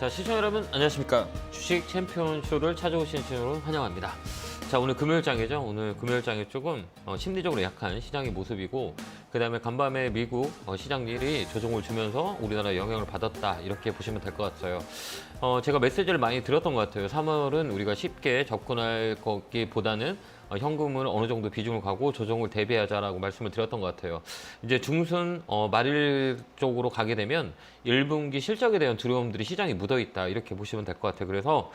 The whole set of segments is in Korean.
자, 시청자 여러분 안녕하십니까. 주식 챔피언 쇼를 찾아오신 여러분 환영합니다. 자, 오늘 금요일장이죠. 오늘 금요일장이 조금 심리적으로 약한 시장의 모습이고, 그 다음에 간밤에 미국 시장들이 조정을 주면서 우리나라에 영향을 받았다, 이렇게 보시면 될 것 같아요. 제가 메시지를 많이 드렸던 것 같아요. 3월은 우리가 쉽게 접근할 거기보다는 현금을 어느 정도 비중을 가고 조정을 대비하자라고 말씀을 드렸던 것 같아요. 이제 중순 말일 쪽으로 가게 되면 1분기 실적에 대한 두려움들이 시장에 묻어 있다, 이렇게 보시면 될 것 같아요. 그래서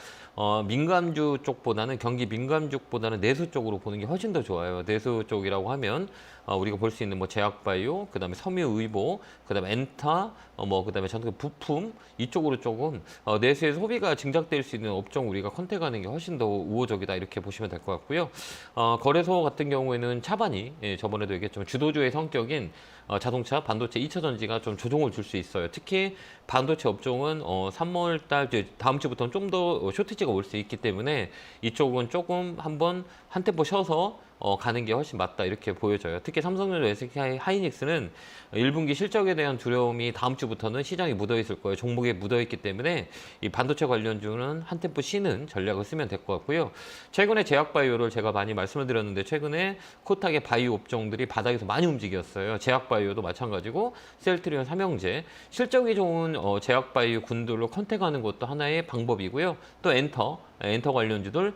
민감주 쪽보다는 경기 민감주 보다는 내수 쪽으로 보는 게 훨씬 더 좋아요. 내수 쪽이라고 하면 우리가 볼 수 있는 뭐 제약바이오, 그다음에 섬유의보, 그다음에 엔타, 그다음에 전체 부품 이쪽으로 조금 내수의 소비가 증작될 수 있는 업종 우리가 컨택하는 게 훨씬 더 우호적이다, 이렇게 보시면 될 것 같고요. 거래소 같은 경우에는 차반이 저번에도 얘기했지만 주도주의 성격인 자동차, 반도체, 2차 전지가 좀 조정을 줄 수 있어요. 특히 반도체 업종은 3월 달 다음 주부터는 좀 더 쇼티지가 올 수 있기 때문에 이쪽은 조금 한번 한 템포 쉬어서 가는 게 훨씬 맞다, 이렇게 보여져요. 특히 삼성전자, SK 하이닉스는 1분기 실적에 대한 두려움이 다음 주부터는 시장에 묻어 있을 거예요. 종목에 묻어 있기 때문에 이 반도체 관련주는 한 템포 쉬는 전략을 쓰면 될 것 같고요. 최근에 제약바이오를 제가 많이 말씀을 드렸는데, 최근에 코탁의 바이오 업종들이 바닥에서 많이 움직였어요. 제약바이오도 마찬가지고 셀트리온, 삼형제, 실적이 좋은 제약바이오 군들로 컨택하는 것도 하나의 방법이고요. 또 엔터 관련주들,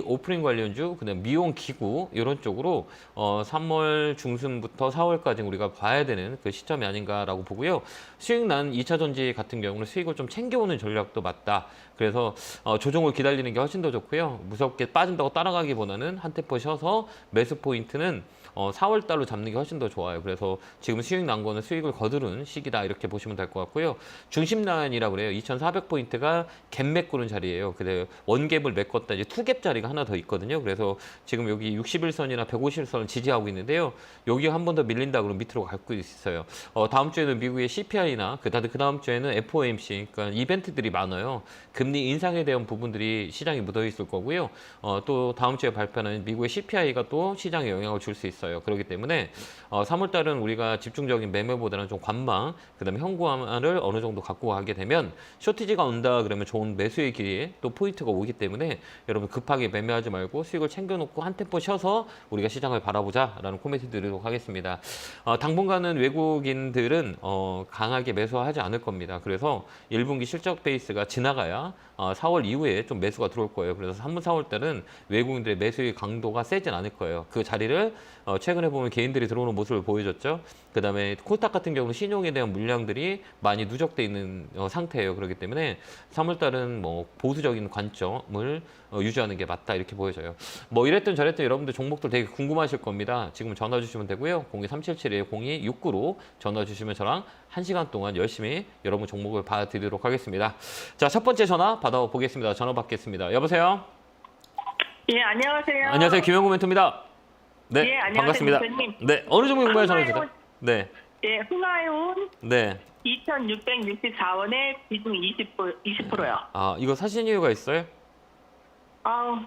오프닝 관련주, 그다음 미용 기구, 이런 쪽으로 3월 중순부터 4월까지 우리가 봐야 되는 그 시점이 아닌가라고 보고요. 수익 난 2차 전지 같은 경우는 수익을 좀 챙겨오는 전략도 맞다. 그래서 조정을 기다리는 게 훨씬 더 좋고요. 무섭게 빠진다고 따라가기보다는 한 템포 쉬어서 매수 포인트는 4월 달로 잡는 게 훨씬 더 좋아요. 그래서 지금 수익 난 거는 수익을 거두는 시기다, 이렇게 보시면 될 것 같고요. 중심 라인이라고 그래요. 2,400포인트가 갭 메꾸는 자리예요. 그래서 원갭을 메꿨다, 이제 투갭 자리가 하나 더 있거든요. 그래서 지금 여기 61선이나 150선을 지지하고 있는데요. 여기 한 번 더 밀린다 그러면 밑으로 갈 수 있어요. 다음 주에는 미국의 CPI나 그 다음 주에는 FOMC, 그러니까 이벤트들이 많아요. 금리 인상에 대한 부분들이 시장에 묻어 있을 거고요. 또 다음 주에 발표하는 미국의 CPI가 또 시장에 영향을 줄 수 있어요. 그렇기 때문에 3월 달은 우리가 집중적인 매매보다는 좀 관망, 그다음에 현구화를 어느 정도 갖고 가게 되면 쇼티지가 온다 그러면 좋은 매수의 기회에 또 포인트가 오기 때문에 여러분 급하게 매매하지 말고 수익을 챙겨놓고 한 템포 쉬어서 우리가 시장을 바라보자라는 코멘트 드리도록 하겠습니다. 당분간은 외국인들은 강하게 매수하지 않을 겁니다. 그래서 1분기 실적 베이스가 지나가야 4월 이후에 좀 매수가 들어올 거예요. 그래서 3분, 4월 달은 외국인들의 매수의 강도가 세진 않을 거예요. 그 자리를 최근에 보면 개인들이 들어오는 모습을 보여줬죠. 그 다음에 코스닥 같은 경우는 신용에 대한 물량들이 많이 누적돼 있는 상태예요. 그렇기 때문에 3월 달은 뭐 보수적인 관점을 유지하는 게 맞다, 이렇게 보여져요. 뭐 이랬든 저랬든 여러분들 종목들 되게 궁금하실 겁니다. 지금 전화 주시면 되고요. 02377-0269로 전화 주시면 저랑 1시간 동안 열심히 여러분 종목을 봐드리도록 하겠습니다. 자, 첫 번째 전화 받아보겠습니다. 전화 받겠습니다. 여보세요? 예, 안녕하세요. 안녕하세요. 김영구 멘토입니다. 네, 예, 안녕하세요, 반갑습니다. 대표님. 네, 어느 종목 공부해 전화 주세요. 네, 예, 흥하이온 네. 2,664원에 비중 20%요. 이거 사신 이유가 있어요? 아,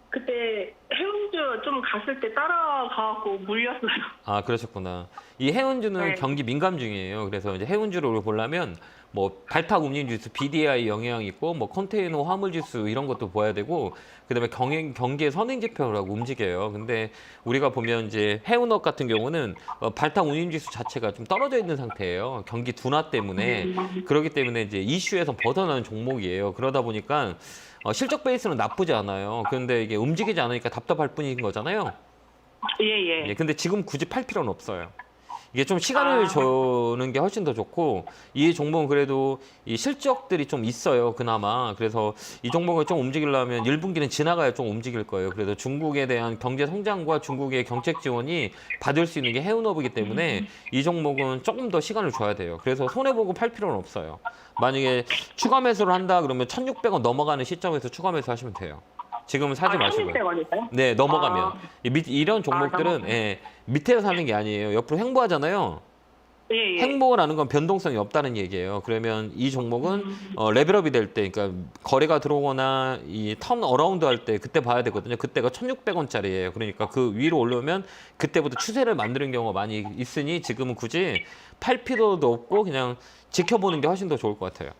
그때 해운주 좀 갔을 때 따라가고 물렸어요. 그러셨구나. 이 해운주는 네. 경기 민감 중이에요. 그래서 이제 해운주를 보려면 뭐 발탁 움직임 지수, BDI 영향이 있고, 뭐 컨테이너 화물 지수 이런 것도 봐야 되고, 그다음에 경기의 선행 지표라고 움직여요. 근데 우리가 보면 이제 해운업 같은 경우는 발탁 운임 지수 자체가 좀 떨어져 있는 상태예요. 경기 둔화 때문에. 그렇기 때문에 이제 이슈에서 벗어나는 종목이에요. 그러다 보니까 실적 베이스는 나쁘지 않아요. 그런데 이게 움직이지 않으니까 답답할 뿐인 거잖아요. 예. 예, 근데 지금 굳이 팔 필요는 없어요. 이게 좀 시간을 주는 게 훨씬 더 좋고, 이 종목은 그래도 이 실적들이 좀 있어요, 그나마. 그래서 이 종목을 좀 움직이려면 1분기는 지나가야 좀 움직일 거예요. 그래서 중국에 대한 경제 성장과 중국의 정책 지원이 받을 수 있는 게 해운업이기 때문에 이 종목은 조금 더 시간을 줘야 돼요. 그래서 손해보고 팔 필요는 없어요. 만약에 추가 매수를 한다 그러면 1,600원 넘어가는 시점에서 추가 매수 하시면 돼요. 지금은 사지 마시고요. 1,600원이세요? 네, 넘어가면. 이런 종목들은 넘어가면. 밑에서 사는 게 아니에요. 옆으로 횡보하잖아요. 예. 횡보라는 건 변동성이 없다는 얘기예요. 그러면 이 종목은 레벨업이 될 때, 그러니까 거래가 들어오거나 이 턴 어라운드 할 때 그때 봐야 되거든요. 그때가 1,600원짜리예요. 그러니까 그 위로 올라오면 그때부터 추세를 만드는 경우가 많이 있으니 지금은 굳이 팔 필요도 없고 그냥 지켜보는 게 훨씬 더 좋을 것 같아요.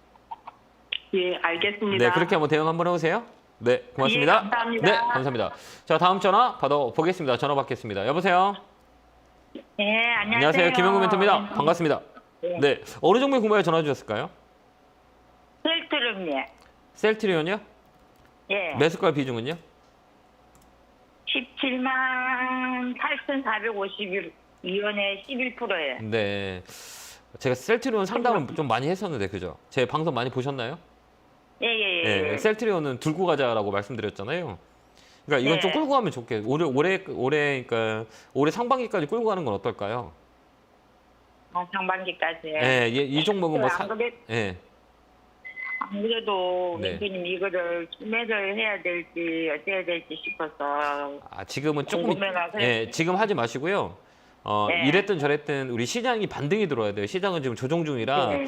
예, 알겠습니다. 네, 그렇게 한번 대응 한번 해보세요. 네, 고맙습니다. 예, 감사합니다. 네, 감사합니다. 자, 다음 전화 받아보겠습니다. 전화 받겠습니다. 여보세요? 네, 안녕하세요. 안녕하세요. 김영구 멘토입니다. 반갑습니다. 네, 어느 종목에 궁금해 전화 주셨을까요? 셀트럼요. 셀트리온이요? 예. 매수가 비중은요? 17만 8,451원에 11%예요. 네. 제가 셀트리온 상담을 좀 많이 했었는데, 그죠? 제 방송 많이 보셨나요? 예. 네, 셀트리온은 들고 가자라고 말씀드렸잖아요. 그러니까 이건 네. 좀 끌고 가면 좋게. 그러니까 올해 상반기까지 끌고 가는 건 어떨까요? 상반기까지. 네, 이 종목은 뭐 예. 안 그래도 네. 멘토님 이거를 매를 해야 될지 어째야 될지 싶어서 아, 지금은 조금 궁금해가지고. 지금 하지 마시고요. 네. 이랬든 저랬든 우리 시장이 반등이 들어야 돼요. 시장은 지금 조정 중이라 네.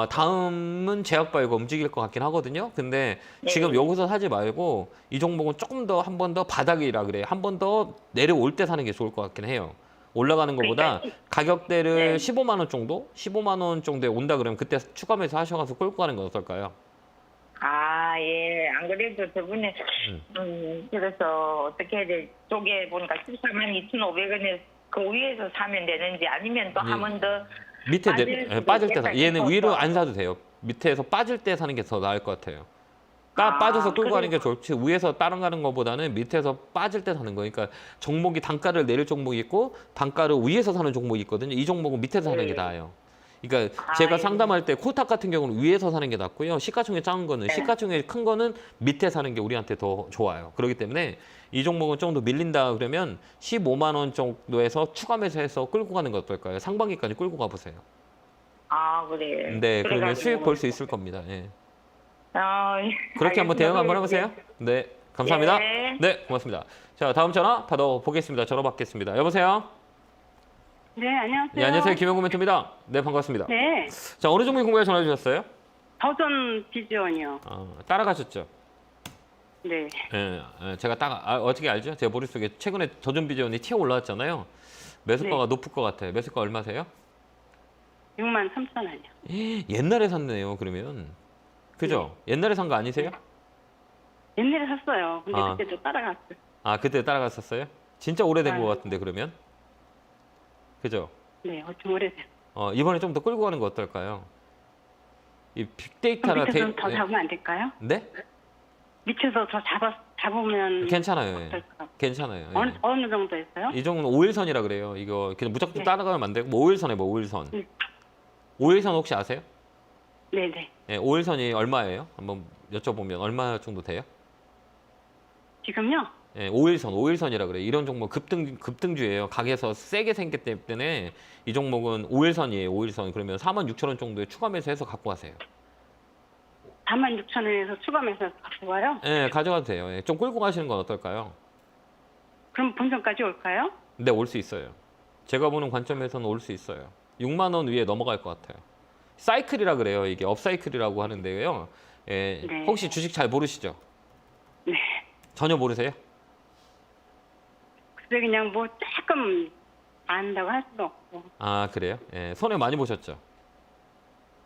다음은 제약바이오가 움직일 것 같긴 하거든요. 근데 네. 지금 여기서 사지 말고 이 종목은 조금 더 한 번 더 바닥이라 그래. 한 번 더 내려올 때 사는 게 좋을 것 같긴 해요. 올라가는 것보다 그러니까 가격대를 네. 15만 원 정도? 15만 원 정도에 온다 그러면 그때 추가 매수 하셔가지고 끌고 가는 건 어떨까요? 아, 예. 안 그래도 저번에 그래서 어떻게 해야 될 쪽에 보니까 14만 2,500원에 그 위에서 사면 되는지 아니면 또 네. 한 번 더 밑에 빠질 때 있겠다 얘는 싶어서. 위로 안 사도 돼요. 밑에서 빠질 때 사는 게 더 나을 것 같아요. 빠져서 끌고 가는 게 좋지 위에서 따라가는 것보다는 밑에서 빠질 때 사는 거니까 종목이 단가를 내릴 종목이 있고 단가를 위에서 사는 종목이 있거든요. 이 종목은 밑에서 사는 게 나아요. 그러니까 제가 예. 상담할 때 코탁 같은 경우는 위에서 사는 게 낫고요. 시가총액 작은 거는 시가총액 큰 거는 밑에 사는 게 우리한테 더 좋아요. 그렇기 때문에 이 종목은 좀 더 밀린다 그러면 15만 원 정도에서 추가 매수해서 끌고 가는 거 어떨까요? 상반기까지 끌고 가보세요. 아, 그래. 네, 그러면 그래가지고. 수익 볼 수 있을 겁니다. 예. 예. 그렇게 한번 대응 한번 해보세요. 네, 감사합니다. 네. 네, 고맙습니다. 자, 다음 전화 받아보겠습니다. 전화 받겠습니다. 여보세요? 네, 안녕하세요. 네, 안녕하세요. 김영구 멘토입니다. 네, 반갑습니다. 네, 자, 어느 종목에 궁금해 전화 주셨어요? 더전 비전이요. 따라가셨죠? 네, 제가 어떻게 알죠? 제 머릿속에 최근에 더존 비전이 튀어 올라왔잖아요. 매수가가 높을 것 같아요. 매수가 얼마세요? 6만 3천 원이요. 옛날에 샀네요, 그러면. 그죠? 옛날에 산 거 아니세요? 옛날에 샀어요. 근데 아. 그때도 따라갔어요. 그때 따라갔었어요? 진짜 오래된 네. 것 같은데, 그러면? 그죠? 네, 좀 오래돼요. 이번에 좀 더 끌고 가는 거 어떨까요? 이 빅데이터나 밑에서 더 잡으면 안 될까요? 네? 밑에서 더 잡으면 괜찮아요. 예. 어떨까? 괜찮아요. 예. 어느 정도 했어요? 이 정도는 5일선이라 그래요. 이거 그냥 무조건 네. 따라가면 안 되고 뭐 5일선에 뭐 5일선. 네. 5일선 혹시 아세요? 네, 네. 예, 5일선이 얼마예요? 한번 여쭤보면 얼마 정도 돼요? 지금요? 예, 5일선이라 그래요. 이런 종목 급등주예요. 가게에서 세게 생겼기 때문에 이 종목은 5일선이에요. 5일선. 그러면 46,000원 정도에 추가 매수해서 갖고 가세요. 4만 6천 원에서 추가해서 갖고 가요? 예, 가져가도 돼요. 예, 좀 끌고 가시는 건 어떨까요? 그럼 본전까지 올까요? 네, 올 수 있어요. 제가 보는 관점에서는 올 수 있어요. 6만 원 위에 넘어갈 것 같아요. 사이클이라 그래요. 이게 업사이클이라고 하는데요. 예, 네. 혹시 주식 잘 모르시죠? 네. 전혀 모르세요? 그래 그냥 뭐 조금 안다고 할 수도 없고. 그래요? 예, 손해 많이 보셨죠?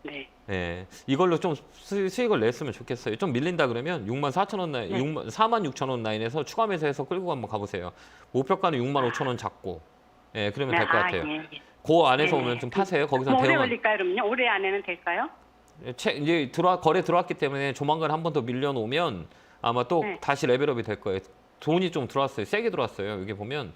네. 예, 이걸로 좀 수익을 냈으면 좋겠어요. 좀 밀린다 그러면 6만 4천 원 라인, 네. 4만 6천 원 라인에서 추가 매수해서 끌고 한번 가보세요. 목표가는 6만 5천 원 잡고, 예, 그러면 될 것 같아요. 예, 예. 그 안에서 네, 오면 네. 좀 파세요. 거기서 뭐 오래 대응. 걸릴까요, 그러면요? 올해 안에는 될까요? 이제 거래 들어왔기 때문에 조만간 한 번 더 밀려놓으면 아마 또 네. 다시 레벨업이 될 거예요. 돈이 좀 들어왔어요. 세게 들어왔어요. 여기 보면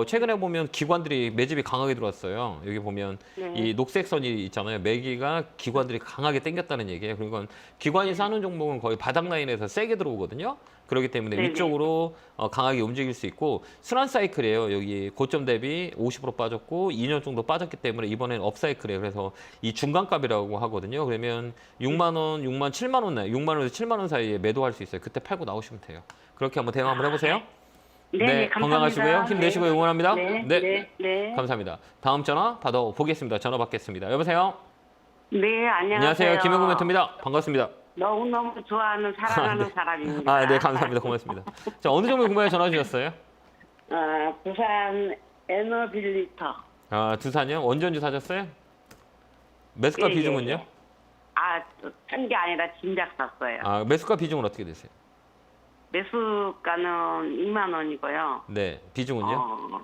최근에 보면 기관들이 매집이 강하게 들어왔어요. 여기 보면 네. 이 녹색 선이 있잖아요. 매기가 기관들이 강하게 땡겼다는 얘기예요. 그러니까 기관이 사는 종목은 거의 바닥 라인에서 세게 들어오거든요. 그렇기 때문에 네네. 위쪽으로 강하게 움직일 수 있고 순환 사이클이에요. 여기 고점 대비 50% 빠졌고 2년 정도 빠졌기 때문에 이번엔 업 사이클이에요. 그래서 이 중간값이라고 하거든요. 그러면 6만 원, 6만 7만 원 6만 원에서 7만 원 사이에 매도할 수 있어요. 그때 팔고 나오시면 돼요. 그렇게 한번 대응 한번 해보세요. 네, 감사합니다. 건강하시고요. 힘내시고 응원합니다. 네. 감사합니다. 다음 전화 받아보겠습니다. 전화 받겠습니다. 여보세요? 네, 안녕하세요. 안녕하세요. 김영구 멘토입니다. 반갑습니다. 너무너무 좋아하는, 사랑하는 네. 사람입니다. 네, 감사합니다. 고맙습니다. 자, 어느 종목 궁금해 전화 주셨어요? 부산 에너빌리터. 두산이요? 언제 사셨어요? 매수가 예, 비중은요? 산 게 아니라 진작 샀어요. 아, 매수가 비중은 어떻게 되세요? 매수가는 2만 원이고요. 네, 비중은요?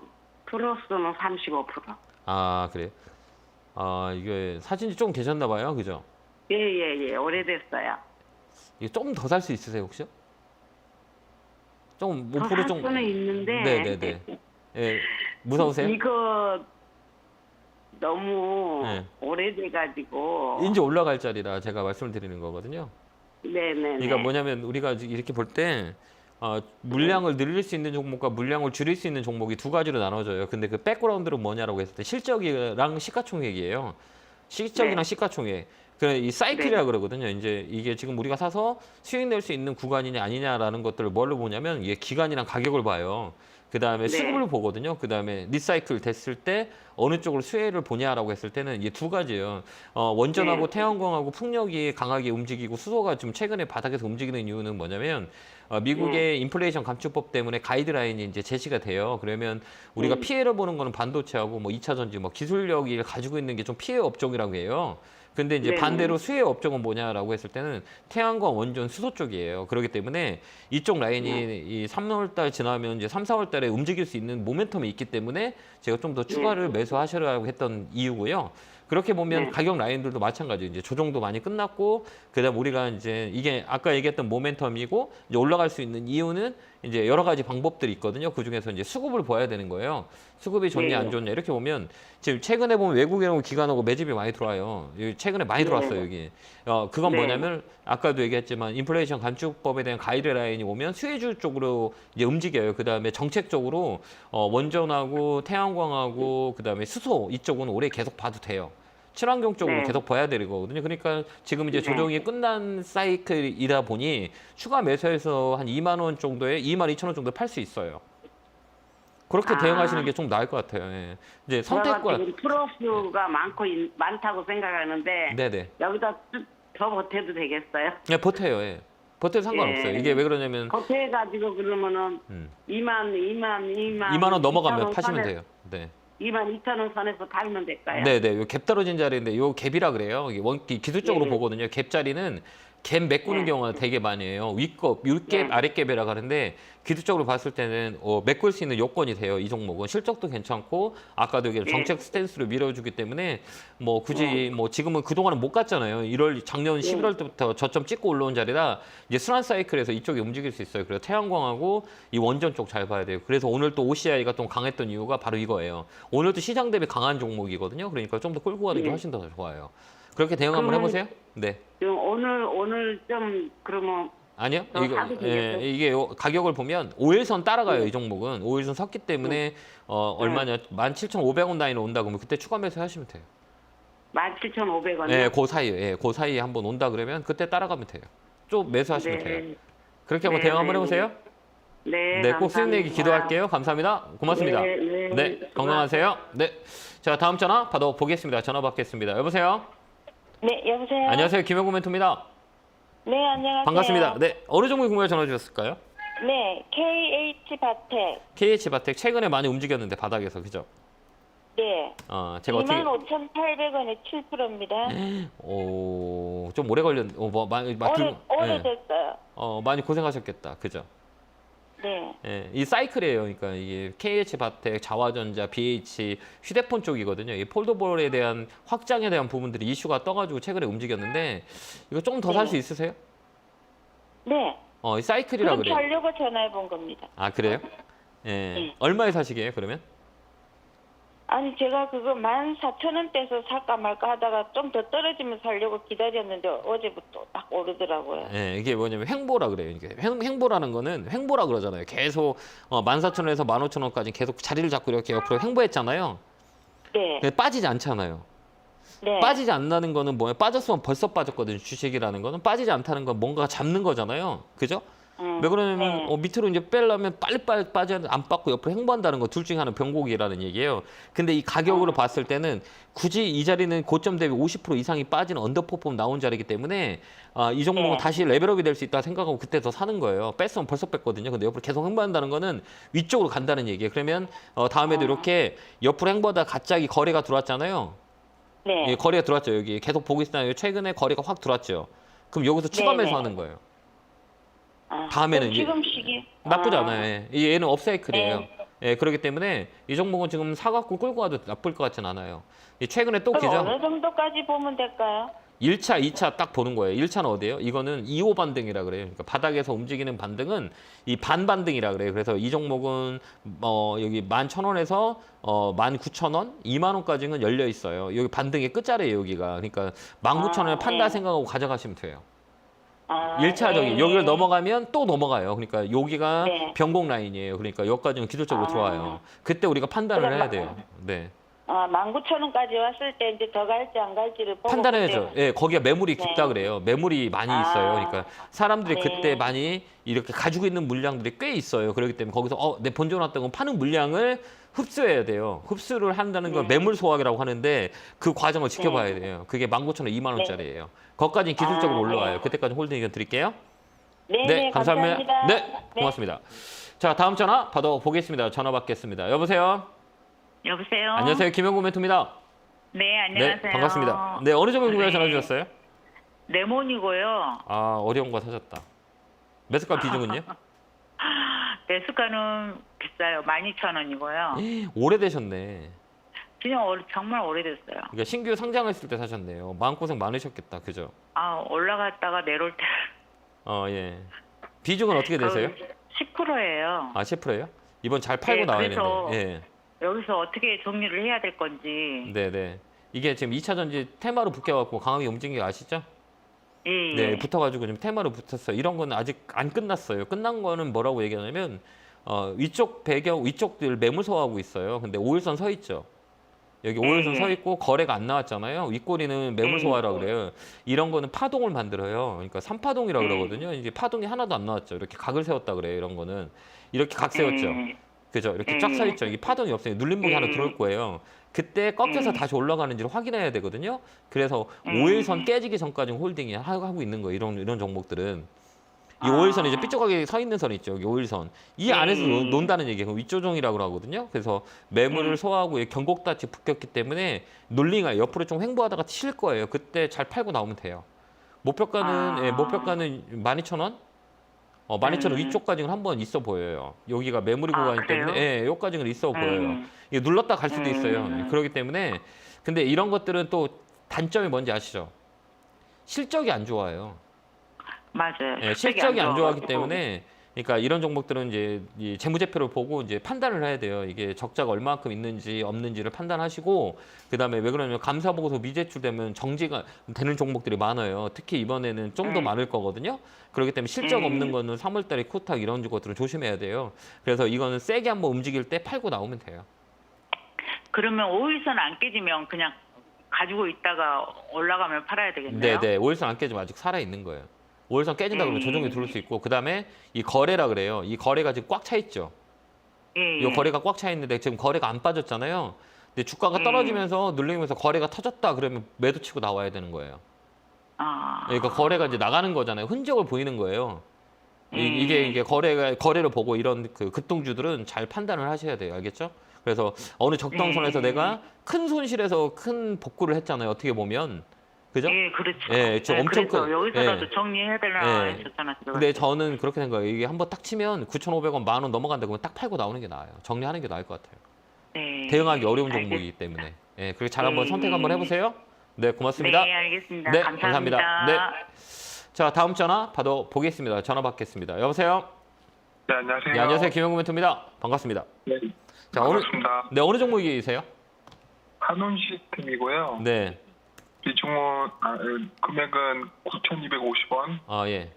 플러스는 35%. 아, 그래요? 아, 이게 사진이 좀 되셨나 봐요. 그죠? 예, 오래됐어요. 이게 좀 더 살 수 있으세요, 혹시? 좀 더 5% 살 좀. 수는 있는데 네네네. 예, 무서우세요? 이거 너무 네. 오래돼가지고. 이제 올라갈 자리라 제가 말씀을 드리는 거거든요. 네네네. 그러니까 뭐냐면 우리가 이렇게 볼 때 물량을 늘릴 수 있는 종목과 물량을 줄일 수 있는 종목이 두 가지로 나눠져요. 근데 그 백그라운드는 뭐냐라고 했을 때 실적이랑 시가총액이에요. 실적이랑 네. 시가총액. 그래 이 사이클이라 그러거든요. 이제 이게 지금 우리가 사서 수익 낼 수 있는 구간이냐 아니냐라는 것들을 뭘로 보냐면 이게 기간이랑 가격을 봐요. 그 다음에 네. 수급을 보거든요. 그 다음에 리사이클 됐을 때 어느 쪽으로 수혜를 보냐라고 했을 때는 이게 두 가지예요. 원전하고 네. 태양광하고 풍력이 강하게 움직이고 수소가 좀 최근에 바닥에서 움직이는 이유는 뭐냐면 미국의 인플레이션 감축법 때문에 가이드라인이 이제 제시가 돼요. 그러면 우리가 피해를 보는 거는 반도체하고 뭐 2차 전지, 뭐 기술력이 가지고 있는 게 좀 피해 업종이라고 해요. 근데 이제 네. 반대로 수혜 업종은 뭐냐라고 했을 때는 태양광, 원전, 수소 쪽이에요. 그렇기 때문에 이쪽 라인이 이 3월 달 지나면 이제 3, 4월 달에 움직일 수 있는 모멘텀이 있기 때문에 제가 좀 더 추가를 매수하시라고 했던 이유고요. 그렇게 보면 네. 가격 라인들도 마찬가지예요. 이제 조정도 많이 끝났고 그다음 우리가 이제 이게 아까 얘기했던 모멘텀이고 이제 올라갈 수 있는 이유는 이제 여러 가지 방법들이 있거든요. 그 중에서 이제 수급을 봐야 되는 거예요. 수급이 좋냐 네. 안 좋냐 이렇게 보면 지금 최근에 보면 외국인하고 기관하고 매집이 많이 들어와요. 여기 최근에 많이 들어왔어요 여기. 그건 네. 뭐냐면 아까도 얘기했지만 인플레이션 감축법에 대한 가이드라인이 오면 수혜주 쪽으로 이제 움직여요. 그 다음에 정책적으로 원전하고 태양광하고 그 다음에 수소 이쪽은 올해 계속 봐도 돼요. 친환경 쪽으로 네. 계속 봐야 되거든요. 그러니까 지금 이제 네. 조정이 끝난 사이클이다 보니 추가 매수해서 한 2만 원 정도에 2만 2천 원 정도 팔 수 있어요. 그렇게 대응하시는 게 좀 나을 것 같아요. 예. 이제 제가 선택과 지금 플러스가 많다고 생각하는데 네네. 여기다 더 버텨도 되겠어요? 예, 버텨요. 예. 버텨도 상관없어요. 예. 이게 왜 그러냐면 버텨가지고 그러면은 2만 원 넘어가면 2천 원 파시면 선에- 돼요. 네. 2만 2천 원 선에서 팔면 될까요? 네네. 요 갭 떨어진 자리인데 요 갭이라 그래요. 이게 기술적으로 네. 보거든요. 갭 자리는 갭 메꾸는 네. 경우가 되게 많이 해요. 윗갭, 윗갭, 네. 아랫갭이라고 하는데 기술적으로 봤을 때는 메꿀 수 있는 요건이 돼요. 이 종목은 실적도 괜찮고 아까도 얘기한 네. 정책 스탠스로 밀어주기 때문에 뭐 굳이 뭐 지금은 그동안은 못 갔잖아요. 작년 11월 때부터 저점 찍고 올라온 자리라 이제 순환 사이클에서 이쪽이 움직일 수 있어요. 그래서 태양광하고 이 원전 쪽 잘 봐야 돼요. 그래서 오늘 또 OCI가 좀 강했던 이유가 바로 이거예요. 오늘도 시장 대비 강한 종목이거든요. 그러니까 좀 더 끌고 가는 게 네. 훨씬 더 좋아요. 그렇게 대응 한번 그러면- 해보세요. 네. 지금 오늘 좀 그러면 아니요. 더 사도 되겠어요? 이게 가격을 보면 5일선 따라가요. 이 종목은 5일선 섰기 때문에 얼마냐 17,500원 라인에 온다 그러면 그때 추가 매수 하시면 돼요. 17,500원. 네, 그 사이에 그 사이에 한번 온다 그러면 그때 따라가면 돼요. 좀 매수하시면 돼요. 그렇게 한번 네, 대응 한번 네, 해보세요. 네, 네, 꼭 수익 내기 감사합니다. 기도할게요. 감사합니다. 고맙습니다. 네, 건강하세요. 네, 자 다음 전화 받아보겠습니다. 전화 받겠습니다. 여보세요. 네, 여보세요? 안녕하세요. 김영구 멘토입니다. 네, 안녕하세요. 반갑습니다. 네, 어느 종목이 궁금해 전화 주셨을까요? 네, KH바텍. KH바텍 최근에 많이 움직였는데 바닥에서 그죠? 네. 제가 어떻게 25,800원에 7%입니다. 좀 오래 걸렸, 많이 오래됐어요. 많이 고생하셨겠다, 그죠? 네. 예, 이 사이클이에요. 그러니까 이게 KH바텍, 자화전자, BH, 휴대폰 쪽이거든요. 이 폴더볼에 대한 확장에 대한 부분들이 이슈가 떠가지고 최근에 움직였는데 이거 좀 더 살 수 있으세요? 네. 이 사이클이라 그렇게 그래요. 하려고 전화해 본 겁니다. 아 그래요? 예. 네. 얼마에 사시게요? 그러면? 아니, 제가 그거 14,000원대에서 살까 말까 하다가 좀 더 떨어지면 살려고 기다렸는데 어제부터 딱 오르더라고요. 예, 이게 뭐냐면 횡보라 그래요. 이게 횡보라는 거는 횡보라 그러잖아요. 계속 14,000원에서 15,000원까지 계속 자리를 잡고 이렇게 옆으로 횡보했잖아요. 네. 근데 빠지지 않잖아요. 네. 빠지지 않는다는 거는 뭐예요? 빠졌으면 벌써 빠졌거든요. 주식이라는 거는 빠지지 않다는 건 뭔가 잡는 거잖아요. 그죠? 왜 그러냐면 네. 밑으로 이제 빼려면 빨리 빠져 안 빠고 옆으로 횡보한다는 거 둘 중에 하나는 변곡이라는 얘기예요. 근데 이 가격으로 봤을 때는 굳이 이 자리는 고점 대비 50% 이상이 빠지는 언더퍼폼 나온 자리이기 때문에 이 종목은 네. 다시 레벨업이 될 수 있다 생각하고 그때 더 사는 거예요. 뺐으면 벌써 뺐거든요. 근데 옆으로 계속 횡보한다는 거는 위쪽으로 간다는 얘기예요. 그러면 다음에도 이렇게 옆으로 횡보하다 갑자기 거래가 들어왔잖아요. 네. 예, 거래가 들어왔죠. 여기 계속 보고 있으면 최근에 거래가 확 들어왔죠. 그럼 여기서 추가 네, 네. 매수하는 거예요. 아, 다음에는 그럼 이제 지금 시기 나쁘지 아, 않아요. 예. 얘는 업사이클이에요. 네. 예, 그렇기 때문에 이 종목은 지금 사갖고 끌고 가도 나쁠 것 같진 않아요. 이 최근에 또 그럼 기죠. 어느 정도까지 보면 될까요? 1차, 2차 딱 보는 거예요. 1차는 어디예요? 이거는 2호 반등이라 그래요. 그러니까 바닥에서 움직이는 반등은 이 반반등이라 그래요. 그래서 이 종목은 여기 11,000원에서 19,000원, 2만 원까지는 열려 있어요. 여기 반등의 끝자리예요, 여기가. 그러니까 19,000원을 판다 네. 생각하고 가져가시면 돼요. 아, 1차적인 네. 여기를 넘어가면 또 넘어가요. 그러니까 여기가 네. 변곡 라인이에요. 그러니까 여기까지는 기술적으로 들어와요. 그때 우리가 판단을 그럼 해야 돼요. 네. 19,000원까지 왔을 때 이제 더 갈지 안 갈지를 보고 판단해야죠. 그때- 예, 거기가 매물이 네. 깊다 그래요. 매물이 많이 아. 있어요. 그러니까 사람들이 네. 그때 많이 이렇게 가지고 있는 물량들이 꽤 있어요. 그렇기 때문에 거기서 내 본전왔다고 파는 물량을 흡수해야 돼요. 흡수를 한다는 건 네. 매물 소화기라고 하는데 그 과정을 지켜봐야 돼요. 그게 19,000원, 2만 원짜리예요. 거기까지는 기술적으로 아, 올라와요. 네. 그때까지 홀딩 의견 드릴게요. 네, 감사합니다. 네, 고맙습니다. 자, 다음 전화 받아보겠습니다. 전화 받겠습니다. 여보세요? 여보세요. 안녕하세요. 김영구 멘토입니다. 네, 안녕하세요. 네, 반갑습니다. 네, 어느 종목 구매해 전화 주셨어요? 레몬이고요. 아, 어려운 거 사셨다. 매수가 비중은요? 매수가는 비싸요. 12,000원이고요. 오래되셨네. 그냥 정말 오래됐어요. 그러니까 신규 상장했을 때 사셨네요. 마음고생 많으셨겠다. 그죠? 아, 올라갔다가 내려올 때 예. 비중은 어떻게 되세요? 10%예요. 아, 10%예요? 이번 잘 팔고 네, 나와야 그래서 되는데. 여기서 어떻게 정리를 해야 될 건지. 예. 네, 네. 이게 지금 2차 전지 테마로 붙여갖고 강하게 움직인 거 아시죠? 예, 예. 네, 붙어가지고 지금 테마로 붙었어요. 이런 거는 아직 안 끝났어요. 끝난 거는 뭐라고 얘기하냐면 위쪽 배경, 위쪽들 매물서하고 있어요. 근데 5일선 서 있죠. 여기 5일선 서 있고 거래가 안 나왔잖아요. 윗꼬리는 매물소화라 그래요. 이런 거는 파동을 만들어요. 그러니까 3파동이라 그러거든요. 이제 파동이 하나도 안 나왔죠. 이렇게 각을 세웠다 그래요. 이런 거는 이렇게 각 세웠죠. 그죠? 이렇게 쫙 서 있죠. 이 파동이 없어요. 눌림목이 하나 들어올 거예요. 그때 꺾여서 다시 올라가는지를 확인해야 되거든요. 그래서 5일선 깨지기 전까지는 홀딩이 하고 있는 거예요. 이런 종목들은. 이 5일선 이제 삐쩍하게 서 있는 선 있죠. 여기 5일선. 이 안에서 논다는 얘기예요. 위조종이라고 하거든요. 그래서 매물을 소화하고 경곡다치 붙였기 때문에 놀링아 옆으로 좀 횡보하다가 칠 거예요. 그때 잘 팔고 나오면 돼요. 목표가는 예, 목표가는 12,000원? 12,000원 위쪽까지는 한번 있어 보여요. 여기가 매물이 구간이기 그래요? 때문에 예, 여기까지는 있어 보여요. 이게 눌렀다 갈 수도 있어요. 그렇기 때문에 근데 이런 것들은 또 단점이 뭔지 아시죠? 실적이 안 좋아요. 맞아요. 예, 실적이 안 좋아하기 좋아가지고. 때문에 그러니까 이런 종목들은 이제 이 재무제표를 보고 이제 판단을 해야 돼요. 이게 적자가 얼마만큼 있는지 없는지를 판단하시고 그다음에 왜 그러냐면 감사 보고서 미제출되면 정지가 되는 종목들이 많아요. 특히 이번에는 좀 더 많을 거거든요. 그렇기 때문에 실적 없는 거는 3월 달에 코탁 이런 것들은 조심해야 돼요. 그래서 이거는 세게 한번 움직일 때 팔고 나오면 돼요. 그러면 5일선 안 깨지면 그냥 가지고 있다가 올라가면 팔아야 되겠네요. 네, 5일선 안 깨지면 아직 살아 있는 거예요. 5일선 깨진다 그러면 조정이 들어올 수 있고 그다음에 이 거래라 그래요. 이 거래가 지금 꽉 차 있죠. 예, 이 거래가 꽉 차 있는데 지금 거래가 안 빠졌잖아요. 근데 주가가 떨어지면서 눌리면서 거래가 터졌다 그러면 매도 치고 나와야 되는 거예요. 아, 그러니까 거래가 이제 나가는 거잖아요. 흔적을 보이는 거예요. 이게 거래를 보고 이런 그 급등주들은 잘 판단을 하셔야 돼요. 알겠죠? 그래서 어느 적정선에서 내가 큰 손실에서 큰 복구를 했잖아요. 어떻게 보면. 그죠? 예, 그렇죠. 예, 지금 엄청 그래서 큰- 여기서라도 예. 정리해야 되나 예. 했었잖아. 근데 저는 그렇게 생각해요. 이게 한번 딱 치면 9,500원, 10,000원 넘어간다 그러면 딱 팔고 나오는 게 나아요. 정리하는 게 나을 것 같아요. 네. 대응하기 어려운 알겠- 종목이기 때문에. 예, 그렇게 잘 한번 선택 한번 해보세요. 네, 고맙습니다. 네, 알겠습니다. 네, 감사합니다. 감사합니다. 네. 자, 다음 전화 받아보겠습니다. 전화 받겠습니다. 여보세요? 네, 안녕하세요. 네, 안녕하세요. 김영구 멘토입니다. 반갑습니다. 네, 자, 반갑습니다. 네, 어느 종목이세요? 한온 시스템이고요. 네. 비중은 금액은 9,250원, 아, 예.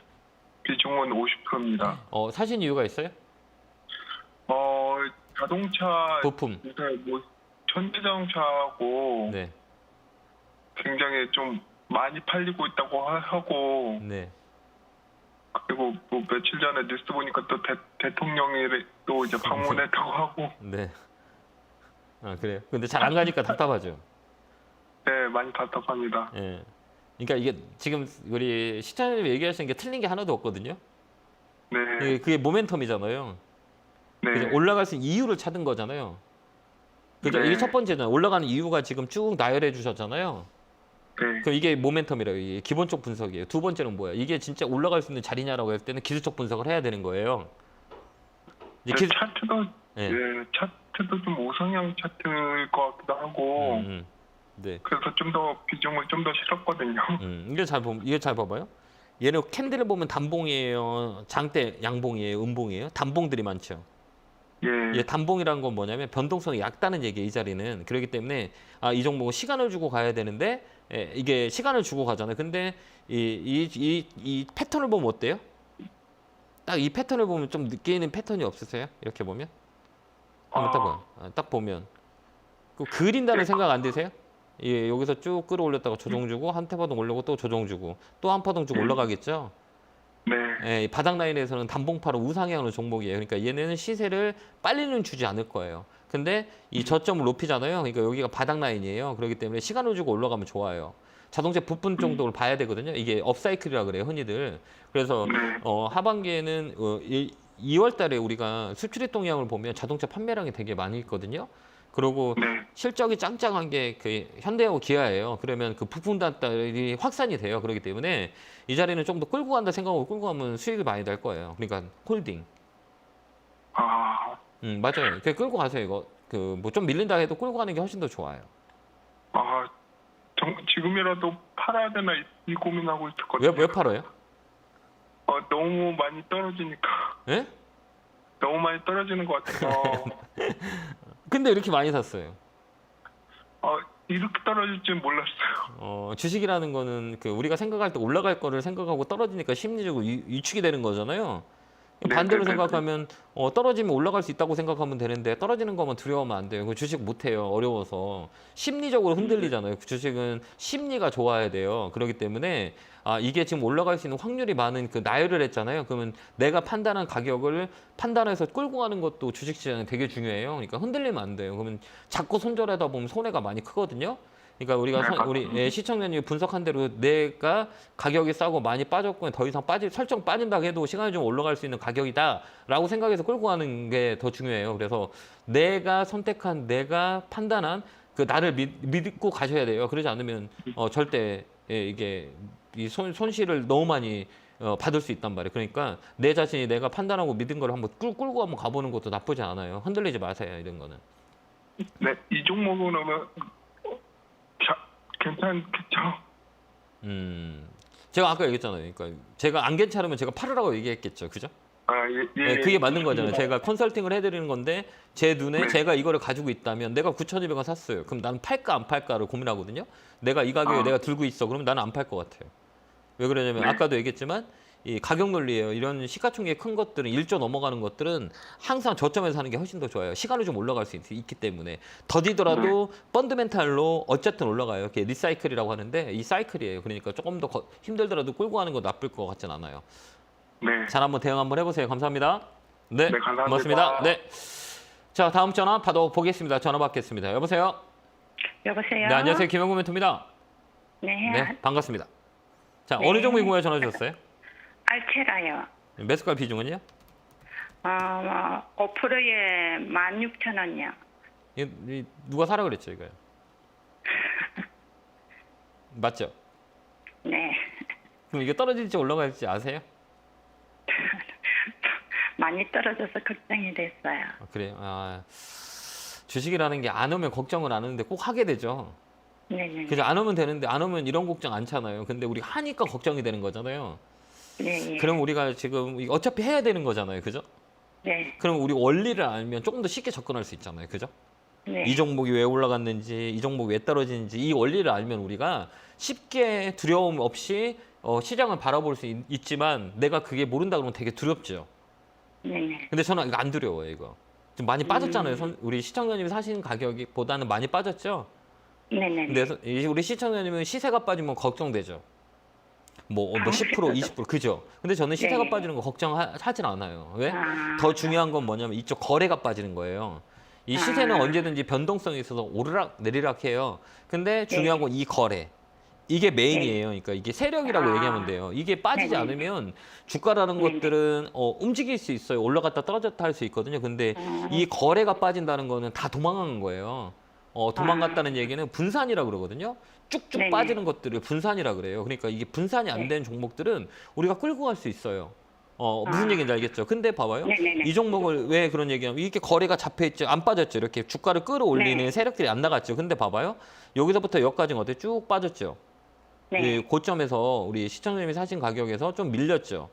비중은 50%입니다. 사신 이유가 있어요? 자동차 부품. 뭐 현대자동차하고 네. 굉장히 좀 많이 팔리고 있다고 하고 네. 그리고 뭐 며칠 전에 뉴스 보니까 또 대통령이 또 이제 방문했다고 하고 네. 아, 그래요? 근데 잘 안 가니까 답답하죠. 네, 많이 답답합니다. 예. 그러니까 이게 지금 우리 시청자님이 얘기하시는 게 틀린 게 하나도 없거든요. 네, 그게 모멘텀이잖아요. 네, 그죠? 올라갈 수 있는 이유를 찾은 거잖아요. 그죠? 네. 이게 첫 번째는 올라가는 이유가 지금 쭉 나열해 주셨잖아요. 네. 그럼 이게 모멘텀이래요. 이게 기본적 분석이에요. 두 번째는 뭐야? 이게 진짜 올라갈 수 있는 자리냐라고 할 때는 기술적 분석을 해야 되는 거예요. 이제 네, 차트도 네. 예, 차트도 좀 우상향 차트일 것 같기도 하고 네. 그래서 좀 더 비중을 좀 더 실었거든요. 이게 잘 봐봐요. 얘는 캔들을 보면 단봉이에요, 장대 양봉이에요, 음봉이에요. 단봉들이 많죠. 예. 예, 단봉이라는 건 뭐냐면 변동성이 얕다는 얘기예요. 이 자리는. 그렇기 때문에 이 종목은 시간을 주고 가야 되는데 이게 시간을 주고 가잖아요. 근데 이 패턴을 보면 어때요? 딱 이 패턴을 보면 좀 느끼는 패턴이 없으세요? 이렇게 보면 한번 딱 봐요. 딱 보면 그 그린다는 생각 안 드세요? 예, 여기서 쭉 끌어올렸다가 조정 주고 한 파동 올리고 또 조정 주고 또 한 파동 주고 올라가겠죠. 네. 예, 이 바닥 라인에서는 단봉파로 우상향하는 종목이에요. 그러니까 얘네는 시세를 빨리는 주지 않을 거예요. 근데 이 저점을 높이잖아요. 그러니까 여기가 바닥 라인이에요. 그렇기 때문에 시간을 주고 올라가면 좋아요. 자동차 부품 정도를 봐야 되거든요. 이게 업사이클이라 그래요, 흔히들. 그래서 하반기에는 2월 달에 우리가 수출입 동향을 보면 자동차 판매량이 되게 많이 있거든요. 그리고 네. 실적이 짱짱한 게 그 현대하고 기아예요. 그러면 그 부품 단달이 확산이 돼요. 그렇기 때문에 이 자리는 좀 더 끌고 간다 생각하고 끌고 가면 수익이 많이 날 거예요. 그러니까 홀딩. 맞아요. 그 끌고 가세요. 이거 그 뭐 좀 밀린다 해도 끌고 가는 게 훨씬 더 좋아요. 지금이라도 팔아야 되나 이 고민하고 있었거든요. 왜 팔아요? 너무 많이 떨어지니까. 예? 너무 많이 떨어지는 것 같아서. 근데 이렇게 많이 샀어요. 이렇게 떨어질 줄 몰랐어요. 주식이라는 거는 그 우리가 생각할 때 올라갈 거를 생각하고 떨어지니까 심리적으로 위축이 되는 거잖아요. 반대로 생각하면 떨어지면 올라갈 수 있다고 생각하면 되는데 떨어지는 거면 두려우면 안 돼요. 그 주식 못 해요. 어려워서. 심리적으로 흔들리잖아요. 주식은 심리가 좋아야 돼요. 그렇기 때문에 이게 지금 올라갈 수 있는 확률이 많은 그 나열을 했잖아요. 그러면 내가 판단한 가격을 판단해서 끌고 가는 것도 주식 시장에 되게 중요해요. 그러니까 흔들리면 안 돼요. 그러면 자꾸 손절하다 보면 손해가 많이 크거든요. 그러니까 우리가 우리 시청자님이 분석한 대로 내가 가격이 싸고 많이 빠졌고 더 이상 설정 빠진다고 해도 시간이 좀 올라갈 수 있는 가격이다라고 생각해서 끌고 가는 게 더 중요해요. 그래서 내가 선택한 내가 판단한 그 나를 믿고 가셔야 돼요. 그러지 않으면 절대 이게 이 손실을 너무 많이 받을 수 있단 말이에요. 그러니까 내 자신이 내가 판단하고 믿은 걸 한번 끌고 한번 가보는 것도 나쁘지 않아요. 흔들리지 마세요. 이런 거는. 네, 이 종목은 그러면 괜찮겠죠? 제가 아까 얘기했잖아요. 그러니까 제가 안 괜찮으면 제가 팔으라고 얘기했겠죠. 그죠? 예. 그게 맞는 거잖아요. 제가 컨설팅을 해드리는 건데 제 눈에 제가 이거를 가지고 있다면 내가 9,200원 샀어요. 그럼 나는 팔까 안 팔까를 고민하거든요. 내가 이 가격에 내가 들고 있어. 그러면 나는 안 팔 것 같아요. 왜 그러냐면 아까도 얘기했지만 이 가격 논리예요. 이런 시가총액 큰 것들은 1조 넘어가는 것들은 항상 저점에서 하는 게 훨씬 더 좋아요. 시간을 좀 올라갈 수 있기 때문에 더디더라도 펀드멘탈로 어쨌든 올라가요. 이게 리사이클이라고 하는데 이 사이클이에요. 그러니까 조금 더 힘들더라도 끌고 가는 거 나쁠 것 같진 않아요. 네. 잘 한번 대응 한번 해보세요. 감사합니다. 네, 감사합니다. 고맙습니다. 네. 자, 다음 전화 받아보겠습니다. 전화 받겠습니다. 여보세요? 여보세요. 네, 안녕하세요. 김영구 멘토입니다. 네. 네, 반갑습니다. 자, 네. 어느 종목에 궁금해 전화 주셨어요? 알테라요. 매수가 비중은요? 5%에 16,000원이요. 누가 사라 그랬죠, 이거요? 맞죠? 네. 그럼 이게 떨어질지 올라갈지 아세요? 많이 떨어져서 걱정이 됐어요. 그래요. 주식이라는 게 안 오면 걱정을 안 하는데 꼭 하게 되죠. 네네. 그죠? 안 오면 되는데 안 오면 이런 걱정 않잖아요. 근데 우리 하니까 걱정이 되는 거잖아요. 네. 그럼 우리가 지금 어차피 해야 되는 거잖아요. 그죠? 네. 그럼 우리 원리를 알면 조금 더 쉽게 접근할 수 있잖아요. 그죠? 네. 이 종목이 왜 올라갔는지, 이 종목이 왜 떨어지는지 이 원리를 알면 우리가 쉽게 두려움 없이 시장을 바라볼 수 있지만 내가 그게 모른다 그러면 되게 두렵죠. 네네. 근데 저는 이거 안 두려워요. 이거. 좀 많이 빠졌잖아요. 우리 시청자님이 사시는 가격보다는 많이 빠졌죠. 네네. 근데 우리 시청자님은 시세가 빠지면 걱정되죠. 뭐 10%, 20% 그죠? 근데 저는 시세가 네. 빠지는 거 걱정하진 않아요. 왜? 아. 더 중요한 건 뭐냐면 이쪽 거래가 빠지는 거예요. 이 시세는 언제든지 변동성이 있어서 오르락 내리락 해요. 근데 중요한 건 이 거래. 이게 메인이에요. 그러니까 이게 세력이라고 얘기하면 돼요. 이게 빠지지 네네. 않으면 주가라는 네네. 것들은 움직일 수 있어요. 올라갔다 떨어졌다 할 수 있거든요. 근데 이 거래가 빠진다는 거는 다 도망가는 거예요. 도망갔다는 얘기는 분산이라고 그러거든요. 쭉쭉 네네. 빠지는 것들을 분산이라 그래요. 그러니까 이게 분산이 안 되는 종목들은 우리가 끌고 갈 수 있어요. 무슨 얘기인지 알겠죠? 근데 봐봐요. 네네네. 이 종목을 왜 그런 얘기하면 이렇게 거래가 잡혀있죠. 안 빠졌죠. 이렇게 주가를 끌어올리는 네. 세력들이 안 나갔죠. 근데 봐봐요. 여기서부터 여기까지는 어때? 쭉 빠졌죠. 네. 이 고점에서 우리 시청자님이 사신 가격에서 좀 밀렸죠.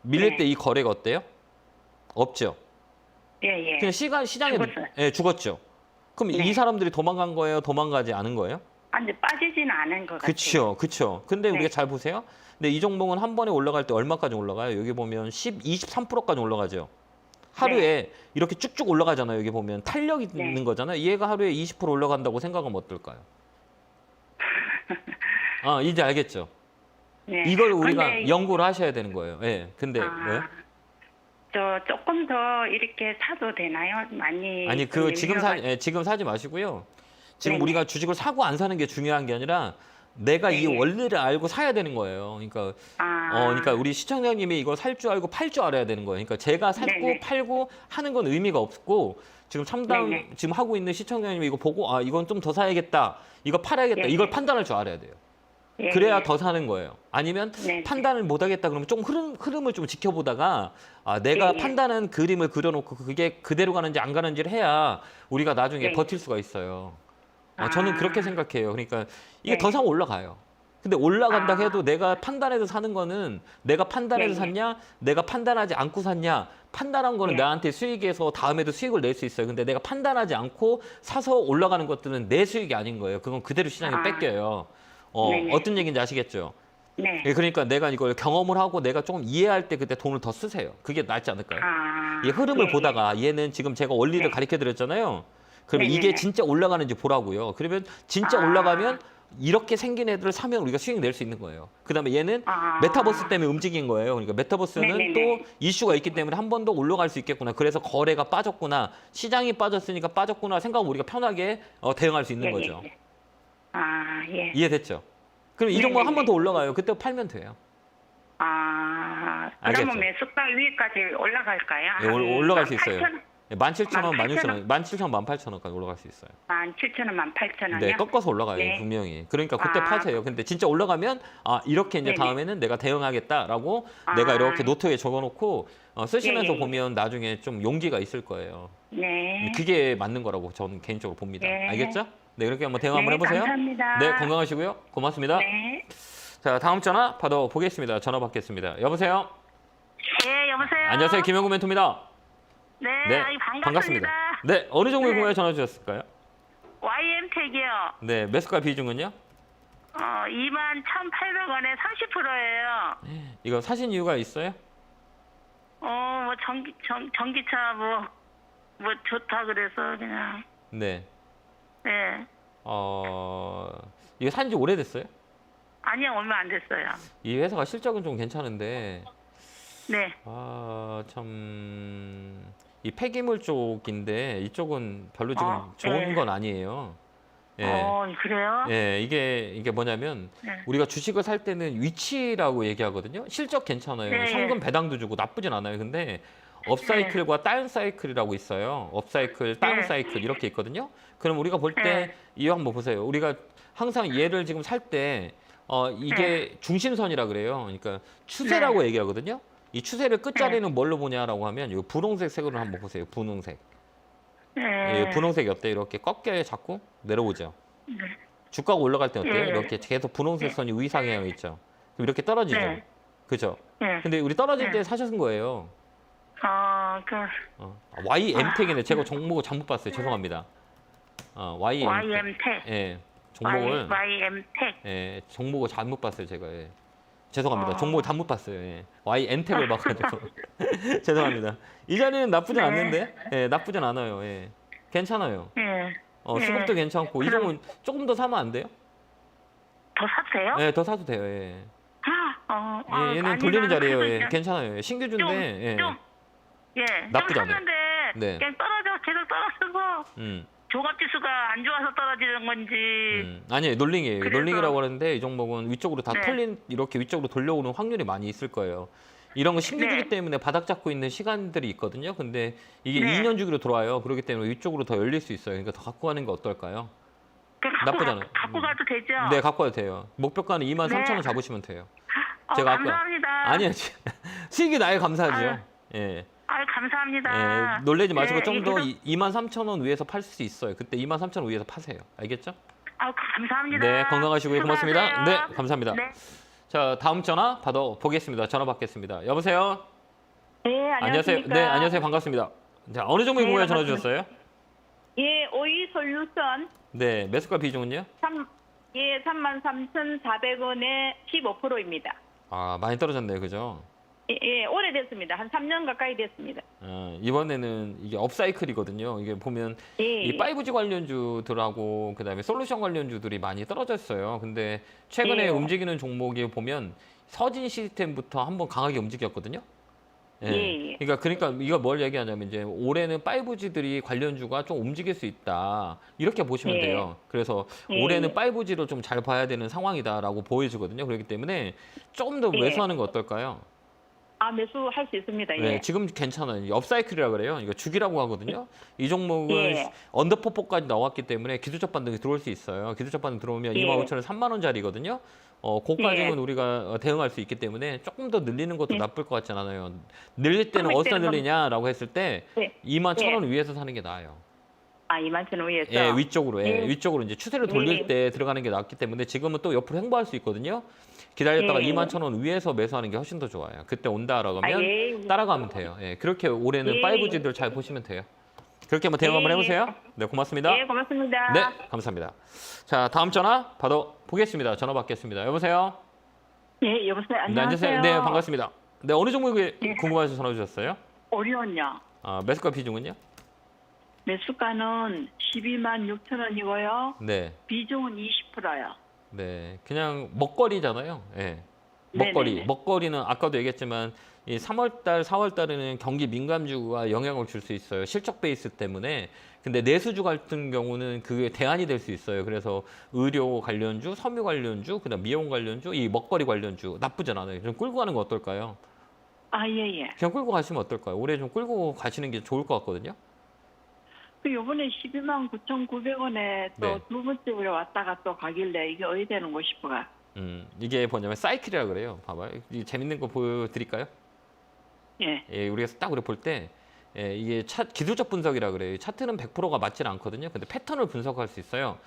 밀릴 네. 때 이 거래가 어때요? 없죠. 예, 예. 그냥 시장에 죽었어요. 예, 죽었죠. 그럼 네. 이 사람들이 도망간 거예요? 도망가지 않은 거예요? 아니, 빠지지는 않은 것 같아요. 그렇죠. 그렇죠. 근데 네. 우리가 잘 보세요. 근데 이 종목은 한 번에 올라갈 때 얼마까지 올라가요? 여기 보면 23%까지 올라가죠. 하루에 이렇게 쭉쭉 올라가잖아요. 여기 보면 탄력이 네. 있는 거잖아요. 얘가 하루에 20% 올라간다고 생각하면 어떨까요? 이제 알겠죠. 네. 이걸 우리가 근데 연구를 하셔야 되는 거예요. 예. 근데 뭐요? 저 조금 더 이렇게 사도 되나요? 많이. 아니 좀 지금 사지 마시고요. 지금 네네. 우리가 주식을 사고 안 사는 게 중요한 게 아니라 내가 이 네네. 원리를 알고 사야 되는 거예요. 그러니까 그러니까 우리 시청자님이 이걸 살 줄 알고 팔 줄 알아야 되는 거예요. 그러니까 제가 샀고 네네. 팔고 하는 건 의미가 없고 지금 참담 네네. 지금 하고 있는 시청자님이 이거 보고 이건 좀 더 사야겠다. 이거 팔아야겠다. 네네. 이걸 판단할 줄 알아야 돼요. 예, 그래야 예. 더 사는 거예요. 아니면 네. 판단을 못 하겠다 그러면 좀 흐름을 좀 지켜보다가 내가 예, 예. 판단한 그림을 그려놓고 그게 그대로 가는지 안 가는지를 해야 우리가 나중에 예. 버틸 수가 있어요. 저는 그렇게 생각해요. 그러니까 이게 네. 더 사면 올라가요. 근데 올라간다 아. 해도 내가 판단해서 사는 거는 내가 판단해서 네, 네. 샀냐, 내가 판단하지 않고 샀냐. 판단한 거는 네. 나한테 수익에서 다음에도 수익을 낼 수 있어요. 근데 내가 판단하지 않고 사서 올라가는 것들은 내 수익이 아닌 거예요. 그건 그대로 시장에 뺏겨요. 네네. 어떤 얘기인지 아시겠죠? 네. 예, 그러니까 내가 이걸 경험을 하고 내가 조금 이해할 때 그때 돈을 더 쓰세요. 그게 낫지 않을까요? 이 흐름을 예, 보다가 얘는 지금 제가 원리를 네. 가르쳐 드렸잖아요. 그러면 네네네. 이게 진짜 올라가는지 보라고요. 그러면 진짜 올라가면 이렇게 생긴 애들을 사면 우리가 수익 낼 수 있는 거예요. 그다음에 얘는 메타버스 때문에 움직인 거예요. 그러니까 메타버스는 네네네. 또 이슈가 있기 때문에 한 번 더 올라갈 수 있겠구나. 그래서 거래가 빠졌구나. 시장이 빠졌으니까 빠졌구나 생각하고 우리가 편하게 대응할 수 있는 네네네. 거죠. 예. 이해됐죠? 그럼 이 종목 한 번 더 올라가요. 그때 팔면 돼요. 알겠죠? 그러면 매수가 위에까지 올라갈까요? 예, 올라갈 수 있어요. 8,000원? 17,000원, 16,000원? 17,000원, 18,000원까지 올라갈 수 있어요. 17,000원, 18,000원이요? 네, 꺾어서 올라가요, 네. 분명히. 그러니까 그때 파세요. 근데 진짜 올라가면 이렇게 이제 네네. 다음에는 내가 대응하겠다라고 내가 이렇게 노트에 적어놓고 쓰시면서 예, 예. 보면 나중에 좀 용기가 있을 거예요. 네. 그게 맞는 거라고 저는 개인적으로 봅니다. 네. 알겠죠? 네, 그렇게 한번 대응 한번 네, 해보세요. 감사합니다. 네, 건강하시고요. 고맙습니다. 네. 자, 다음 전화 받아보겠습니다. 전화 받겠습니다. 여보세요? 예, 여보세요. 안녕하세요, 김영구 멘토입니다. 네, 네, 아이, 반갑습니다. 네, 어느 종목에 네. 궁금해 전화 주셨을까요? YM택이요. 네, 매수가 비중은요? 21,800원에 30%예요. 이거 사신 이유가 있어요? 뭐 전기차 뭐 좋다 그래서 그냥. 네. 네. 이거 산지 오래됐어요? 아니요, 얼마 안 됐어요. 이 회사가 실적은 좀 괜찮은데, 네. 이 폐기물 쪽인데, 이쪽은 별로 지금 좋은 네. 건 아니에요. 예. 그래요? 예, 이게 뭐냐면, 네. 우리가 주식을 살 때는 위치라고 얘기하거든요. 실적 괜찮아요. 네. 현금 배당도 주고 나쁘진 않아요. 근데, 업사이클과 다운 사이클이라고 있어요. 업사이클, 다운 네. 사이클 이렇게 있거든요. 그럼 우리가 볼 때 네. 이거 한번 보세요. 우리가 항상 얘를 지금 살 때 이게 중심선이라 그래요. 그러니까 추세라고 얘기하거든요. 이 추세를 끝자리는 뭘로 보냐라고 하면 이 분홍색 색으로 한번 보세요. 분홍색. 예, 분홍색이 어때요? 이렇게 꺾여 자꾸 내려오죠. 주가가 올라갈 때 어때요? 네. 이렇게 계속 분홍색 선이 위상향 있죠. 그럼 이렇게 떨어지죠. 네. 그죠? 네. 근데 우리 떨어질 때 사셨은 거예요. YM택이네. 제가 종목을 잘못 봤어요. 죄송합니다. YM택. YM택. 예, 종목을 YM택. 예, 종목을 잘못 봤어요. 제가. 예. 죄송합니다. 종목을 잘못 봤어요. 예. YM택을 봐가지고 죄송합니다. 이 자리는 나쁘진 네. 않는데, 예, 나쁘진 않아요. 예. 괜찮아요. 네. 수급도 괜찮고 이 종은 조금 더 사면 안 돼요? 더 샀어요? 예, 더 사도 돼요. 예. 아, 얘는 아니, 돌리는 나는 자리예요. 그래도 예. 그냥 괜찮아요. 예. 신규주인데. 예. 좀 나쁘지 좀 않아요. 샀는데 네. 그냥 계속 떨어져서 음. 종합지수가 안 좋아서 떨어지는 건지. 아니에요. 놀링이에요. 그래서- 놀링이라고 하는데 이 종목은 위쪽으로 다 네. 털린 이렇게 위쪽으로 돌려오는 확률이 많이 있을 거예요. 이런 거 신기주기 네. 때문에 바닥 잡고 있는 시간들이 있거든요. 근데 이게 네. 2년 주기로 돌아와요. 그렇기 때문에 위쪽으로 더 열릴 수 있어요. 그러니까 더 갖고 가는 게 어떨까요? 나쁘잖아요. 갖고 가도 되죠? 네, 갖고 가도 돼요. 목표가는 23,000원 네. 잡으시면 돼요. 제가 아까- 감사합니다. 아니요. 수익이 나야 감사하죠. 아유. 예. 아유, 감사합니다. 예, 놀라지 마시고 네, 좀 더 이거- 23,000원 위에서 팔 수 있어요. 그때 23,000원 위에서 파세요. 알겠죠? 감사합니다. 네, 건강하시고요. 고맙습니다. 수고하세요. 네, 감사합니다. 네. 자, 다음 전화 받아 보겠습니다. 전화 받겠습니다. 여보세요? 네, 안녕하십니까. 네, 안녕하세요. 반갑습니다. 자, 어느 종목에 네, 궁금해 전화 반갑습니다. 주셨어요? 예, 오이 솔루션 네, 매수가 비중은요? 33,400원에 15%입니다. 아, 많이 떨어졌네요. 그죠? 예, 오래됐습니다. 한 3년 가까이 됐습니다. 이번에는 이게 업사이클이거든요. 이게 보면 예, 이 5G 관련주들하고 그다음에 솔루션 관련주들이 많이 떨어졌어요. 근데 최근에 예. 움직이는 종목이 보면 서진 시스템부터 한번 강하게 움직였거든요. 예. 그러니까 이거 뭘 얘기하냐면 이제 올해는 5G들이 관련주가 좀 움직일 수 있다. 이렇게 보시면 예. 돼요. 그래서 예. 올해는 5G로 좀 잘 봐야 되는 상황이다라고 보여지거든요. 그렇기 때문에 좀 더 예. 매수하는 거 어떨까요? 매수할 수 있습니다. 예. 네, 지금 괜찮아요. 이게 업사이클이라 그래요. 이거 주기라고 하거든요. 이 종목은 예. 언더퍼포까지 나왔기 때문에 기술적 반등이 들어올 수 있어요. 기술적 반등 들어오면 예. 25,000원, 3만 원짜리거든요. 고가지는 예. 우리가 대응할 수 있기 때문에 조금 더 늘리는 것도 예. 나쁠 것 같진 않아요. 늘릴 때는 그럴 어디서 때는 늘리냐라고 했을 때 네. 21,000원 위에서 사는 게 나아요. 21,000원 위에서. 예, 위쪽으로, 예. 위쪽으로 이제 추세를 돌릴 예. 때 들어가는 게 낫기 때문에 지금은 또 옆으로 횡보할 수 있거든요. 기다렸다가 예. 21,000원 위에서 매수하는 게 훨씬 더 좋아요. 그때 온다라고 하면 예. 따라가면 돼요. 예, 그렇게 올해는 예. 5G들 잘 보시면 돼요. 그렇게 한번 대응 한번 예. 해보세요. 네, 고맙습니다. 예, 고맙습니다. 네, 감사합니다. 자, 다음 전화 받아 보겠습니다. 전화 받겠습니다. 여보세요? 예, 여보세요. 네, 안녕하세요. 네, 반갑습니다. 네, 어느 종목에 예. 궁금하셔서 전화 주셨어요? 오리온요. 매수가 비중은요? 매수가는 126,000원이고요. 네. 비중은 20%요. 네, 그냥 먹거리잖아요. 예. 먹거리. 네네네. 먹거리는 아까도 얘기했지만 이 3월달, 4월달에는 경기 민감주가 영향을 줄 수 있어요. 실적 베이스 때문에. 근데 내수주 같은 경우는 그게 대안이 될 수 있어요. 그래서 의료 관련주, 섬유 관련주, 그다음 미용 관련주, 이 먹거리 관련주 나쁘진 않아요. 좀 끌고 가는 거 어떨까요? 예. 그냥 끌고 가시면 어떨까요? 올해 좀 끌고 가시는 게 좋을 것 같거든요. 그 요번에 129,900원에 또 네. 두 번째 우리 왔다가 또 가길래 이게 어디 되는 거 싶어가. 이게 뭐냐면 사이클이라 그래요. 봐봐요. 이 재밌는 거 보여드릴까요? 예. 예, 우리가 딱 우리 볼 때 이게 기술적 분석이라 그래요. 차트는 100%가 맞지는 않거든요. 근데 패턴을 분석할 수 있어요.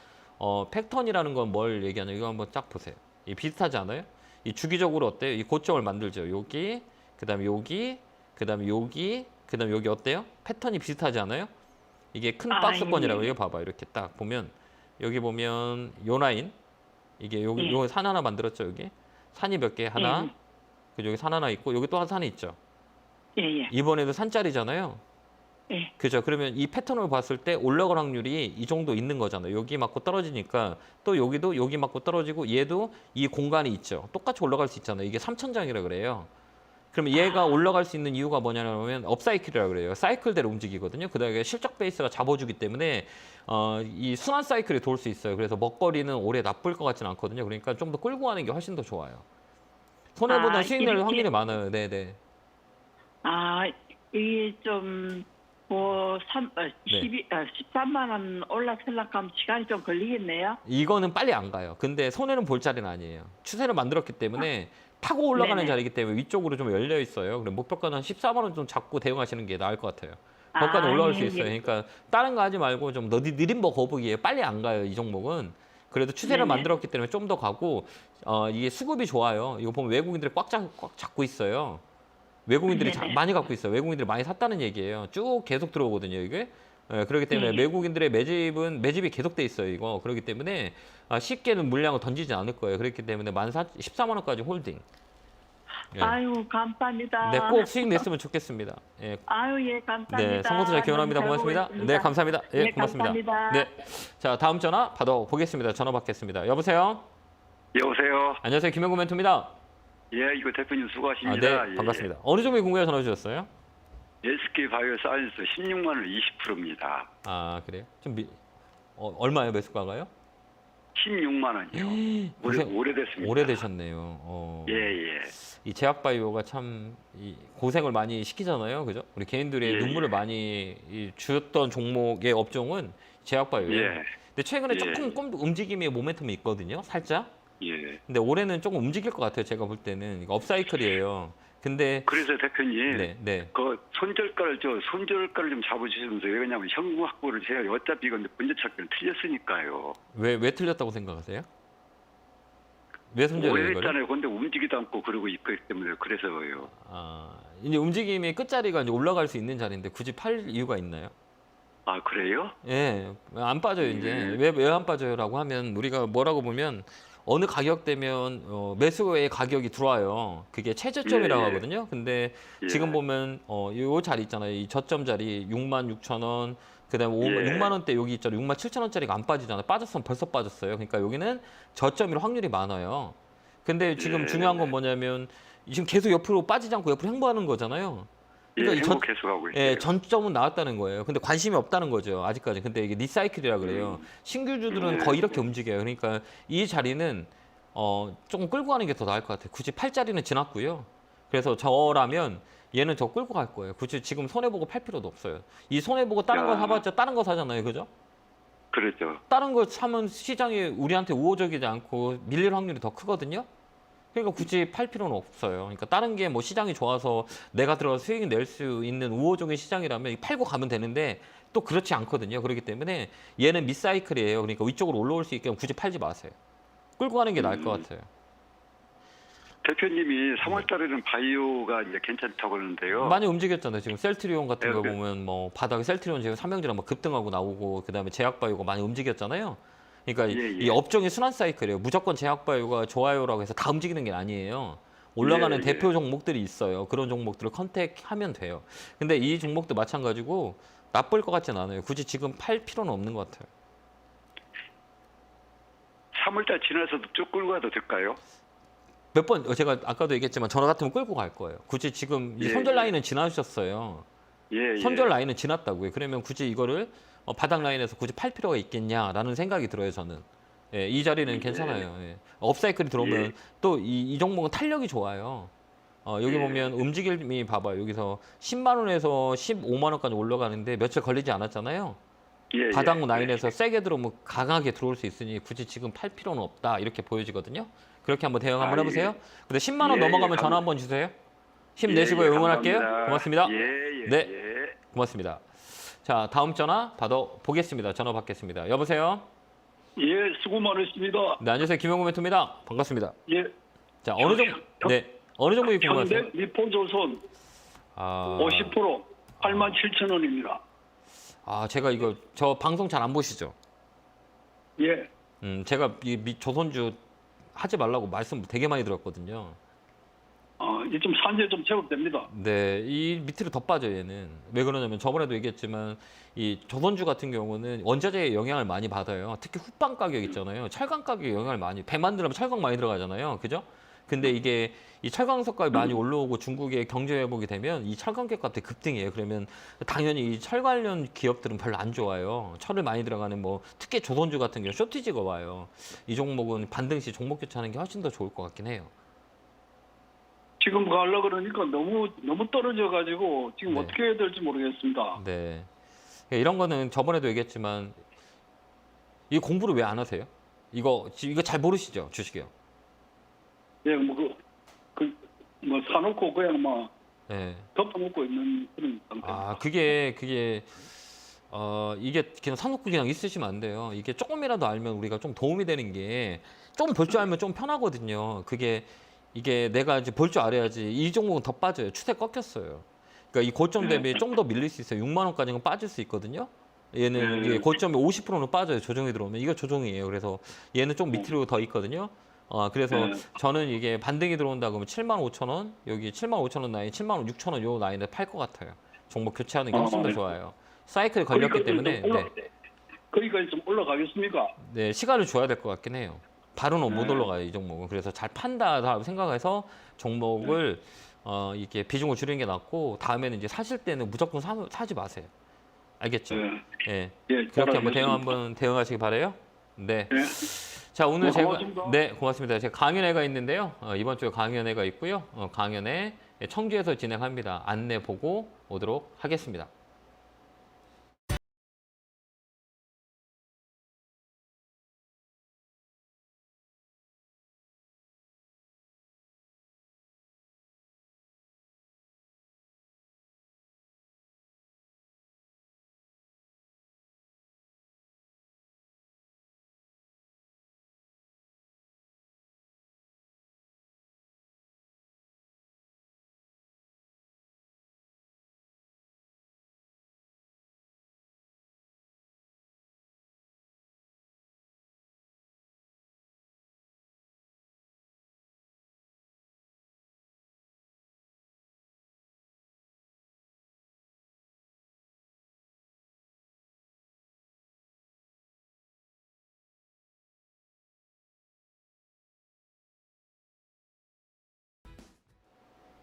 패턴이라는 건 뭘 얘기하냐? 이거 한번 딱 보세요. 이 비슷하지 않아요? 이 주기적으로 어때요? 이 고점을 만들죠. 여기, 그다음에 여기, 그다음에 여기, 그다음에 여기 어때요? 패턴이 비슷하지 않아요? 이게 큰 박스권이라고 이거 봐봐. 이렇게 딱 보면 여기 보면 요 라인 이게 여기 요 산 하나 만들었죠. 여기 산이 몇 개 하나, 그리고 여기 산 하나 있고 여기 또 한 산이 있죠. 예. 이번에도 산짜리잖아요. 예. 그죠? 그러면 이 패턴을 봤을 때 올라갈 확률이 이 정도 있는 거잖아요. 여기 맞고 떨어지니까 또 여기도 여기 맞고 떨어지고 얘도 이 공간이 있죠. 똑같이 올라갈 수 있잖아요. 이게 3천장이라 그래요. 그러면 얘가 올라갈 수 있는 이유가 뭐냐면 업사이클이라고 그래요. 사이클대로 움직이거든요. 그다음에 실적 베이스가 잡아주기 때문에 이 순환 사이클이 돌 수 있어요. 그래서 먹거리는 올해 나쁠 것 같지는 않거든요. 그러니까 좀 더 끌고 가는 게 훨씬 더 좋아요. 손해보다 수익 낼 이렇게- 확률이 많아요. 네네. 이게 좀, 뭐, 13만 원 올라서려면 시간이 좀 걸리겠네요. 이거는 빨리 안 가요. 근데 손해는 볼 자리는 아니에요. 추세를 만들었기 때문에 타고 올라가는 네네. 자리이기 때문에 위쪽으로 좀 열려 있어요. 그럼 목표가는 한 14만 원 좀 잡고 대응하시는 게 나을 것 같아요. 거기까지 올라갈 수 예, 있어요. 예. 그러니까 다른 거 하지 말고 좀 느린 법 거북이에요. 빨리 안 가요. 이 종목은. 그래도 추세를 네네. 만들었기 때문에 좀 더 가고 이게 수급이 좋아요. 이거 보면 외국인들이 꽉 잡고 있어요. 외국인들이 네네. 많이 갖고 있어요. 외국인들이 많이 샀다는 얘기예요. 쭉 계속 들어오거든요. 이게. 그렇기 때문에 네. 외국인들의 매집이 계속돼 있어요. 이거 그렇기 때문에 쉽게는 물량을 던지지 않을 거예요. 그렇기 때문에 14만 원까지 홀딩. 예. 아유, 감사합니다. 네, 꼭 수익 냈으면 좋겠습니다. 예. 아유, 예, 감사합니다. 네, 성공투자 기원합니다. 너무 잘 고맙습니다. 보겠습니다. 네, 감사합니다. 예, 네, 고맙습니다. 감사합니다. 네, 자 다음 전화 받아 보겠습니다. 전화 받겠습니다. 여보세요. 여보세요. 안녕하세요, 김영구 멘토입니다. 예, 이거 대표님 수고하십니다. 네, 반갑습니다. 어느 종목에 궁금해 전화 주셨어요? SK 바이오 사이언스 16만 원 20%입니다. 그래요? 좀 얼마예요 매수가가요? 16만 원이요. 고생- 오래됐습니다. 오래되셨네요. 예, 예. 이 제약바이오가 참 고생을 많이 시키잖아요, 그죠? 우리 개인들의 예, 눈물을 예. 많이 주었던 종목의 업종은 제약바이오예요. 예. 근데 최근에 예. 조금 움직임의 모멘텀이 있거든요, 살짝. 예. 근데 올해는 조금 움직일 것 같아요, 제가 볼 때는. 이거 업사이클이에요. 근데 그래서 대표님, 네, 네. 그 손절가를 좀 잡아주시면서 왜 그러냐면 현금 확보를 제가 어차피 이건 번제착기는 틀렸으니까요. 왜 틀렸다고 생각하세요? 왜 손절해요, 이거를? 오래됐잖아요. 근데 움직이도 않고 그러고 있기 때문에 그래서요. 이제 움직임의 끝자리가 이제 올라갈 수 있는 자리인데 굳이 팔 이유가 있나요? 아, 그래요? 예, 안 빠져요, 이제. 왜 안 빠져요라고 하면 우리가 뭐라고 보면 어느 가격 되면 매수의 가격이 들어와요. 그게 최저점이라고 예, 예. 하거든요. 근데 예. 지금 보면 요 자리 있잖아요. 이 저점 자리 66,000원, 그다음에 예. 6만 원대 여기 있잖아요. 67,000원짜리가 안 빠지잖아요. 빠졌으면 벌써 빠졌어요. 그러니까 여기는 저점일 확률이 많아요. 근데 지금 예. 중요한 건 뭐냐면 지금 계속 옆으로 빠지지 않고 옆으로 행보하는 거잖아요. 예, 그러니까 이 행복 계속하고 있어요. 예, 전점은 나왔다는 거예요. 근데 관심이 없다는 거죠. 아직까지. 근데 이게 리사이클이라 그래요. 신규주들은 네. 거의 이렇게 움직여요. 그러니까 이 자리는 조금 끌고 가는 게 더 나을 것 같아요. 굳이 팔자리는 지났고요. 그래서 저라면 얘는 저 끌고 갈 거예요. 굳이 지금 손해보고 팔 필요도 없어요. 이 손해보고 다른 거 야. 사봤자 다른 거 사잖아요. 그죠? 그렇죠. 다른 거 사면 시장이 우리한테 우호적이지 않고 밀릴 확률이 더 크거든요. 그러니까 굳이 팔 필요는 없어요. 그러니까 다른 게 뭐 시장이 좋아서 내가 들어가서 수익을 낼 수 있는 우호적인 시장이라면 팔고 가면 되는데 또 그렇지 않거든요. 그렇기 때문에 얘는 미사이클이에요. 그러니까 위쪽으로 올라올 수 있게 굳이 팔지 마세요. 끌고 가는 게 나을 것 같아요. 대표님이 3월 달에는 바이오가 이제 괜찮다고 그러는데요. 많이 움직였잖아요. 지금 셀트리온 같은 네, 거 네. 보면 뭐 바닥에 셀트리온 지금 삼명제랑 막 급등하고 나오고 그다음에 제약바이오가 많이 움직였잖아요. 그러니까 예, 예. 이 업종이 순환 사이클이에요. 무조건 제약바이오가 좋아요라고 해서 다 움직이는 게 아니에요. 올라가는 예, 대표 예. 종목들이 있어요. 그런 종목들을 컨택하면 돼요. 근데 이 종목도 마찬가지고 나쁠 것 같진 않아요. 굳이 지금 팔 필요는 없는 것 같아요. 3월 달 지나서도 쭉 끌고 가도 될까요? 몇 번 제가 아까도 얘기했지만 전화 같으면 끌고 갈 거예요. 굳이 지금 이 예, 손절 예. 라인은 지나주셨어요. 예, 손절 예. 라인은 지났다고요. 그러면 굳이 이거를 바닥 라인에서 굳이 팔 필요가 있겠냐라는 생각이 들어요, 저는. 예, 이 자리는 괜찮아요. 예. 업사이클이 들어오면 예. 또 이 종목은 탄력이 좋아요. 여기 예. 보면 움직임이 봐봐요. 여기서 10만 원에서 15만 원까지 올라가는데 며칠 걸리지 않았잖아요. 예, 바닥 예. 라인에서 세게 들어오면 강하게 들어올 수 있으니 굳이 지금 팔 필요는 없다 이렇게 보여지거든요. 그렇게 한번 대응 한번 아, 해보세요. 근데 10만 원 예, 넘어가면 예, 전화 한번 주세요. 예, 힘내시고요. 예, 응원할게요. 감사합니다. 고맙습니다. 예, 예, 네. 예. 고맙습니다. 자, 다음 전화 받아보겠습니다. 전화 받겠습니다. 여보세요? 예, 수고 많으십니다. 네, 안녕하세요. 김영구 멘토입니다. 반갑습니다. 예, 자, 어느 종목이 궁금하세요? 현대 미포조선 아, 50% 87,000원입니다. 제가 이거 저 방송 잘 안 보시죠? 예, 제가 이 조선주 하지 말라고 말씀 되게 많이 들었거든요. 이제 좀 산재 좀 제법됩니다. 네, 이 밑으로 더 빠져요, 얘는. 왜 그러냐면 저번에도 얘기했지만 이 조선주 같은 경우는 원자재의 영향을 많이 받아요. 특히 후방 가격 있잖아요. 철강 가격에 영향을 많이, 배 만들면 철강 많이 들어가잖아요. 그죠? 근데 이게 이 철강석값이 많이 올라오고 중국의 경제 회복이 되면 이 철강격 값이 급등해요. 그러면 당연히 이 철 관련 기업들은 별로 안 좋아요. 철을 많이 들어가는 뭐 특히 조선주 같은 경우 쇼티지가 와요. 이 종목은 반등 시 종목 교체하는 게 훨씬 더 좋을 것 같긴 해요. 지금 가려고 그러니까 너무 떨어져가지고 지금 네. 어떻게 해야 될지 모르겠습니다. 네. 이런 거는 저번에도 얘기했지만 이 공부를 왜 안 하세요? 이거 잘 모르시죠? 주식이요. 예, 뭐 사놓고 그냥 막 네. 덮어놓고 있는 그런 상태입니다. 그게 이게 그냥 사놓고 그냥 있으시면 안 돼요. 이게 조금이라도 알면 우리가 좀 도움이 되는 게 좀 볼 줄 알면 좀 편하거든요. 이게 내가 이제 볼 줄 알아야지. 이 종목은 더 빠져요. 추세 꺾였어요. 그러니까 이 고점 대비 좀 더 밀릴 수 있어요. 6만 원까지는 빠질 수 있거든요. 얘는 이게 고점이 50%는 빠져요. 조정이 들어오면 이거 조정이에요. 그래서 얘는 좀 밑으로 더 있거든요. 그래서 저는 이게 반등이 들어온다 그러면 75,000원, 여기 75,000원 라인, 76,000원 요 라인에 팔 것 같아요. 종목 교체하는 게 훨씬 더 좋아요. 사이클이 걸렸기 때문에 거기까지 좀 올라가겠습니까? 네, 시간을 줘야 될 것 같긴 해요. 바로는 못 올라가요, 이 종목은. 그래서 잘 판다 생각해서 종목을 이렇게 비중을 줄이는 게 낫고 다음에는 이제 사실 때는 무조건 사지 마세요. 알겠죠? 예. 예. 예, 그렇게 한번 따라하겠습니다. 대응하시기 바래요. 네. 예. 자, 오늘 네, 제가 고맙습니다. 네, 고맙습니다. 제가 강연회가 있는데요. 이번 주에 강연회가 있고요. 강연회 청주에서 진행합니다. 안내 보고 오도록 하겠습니다.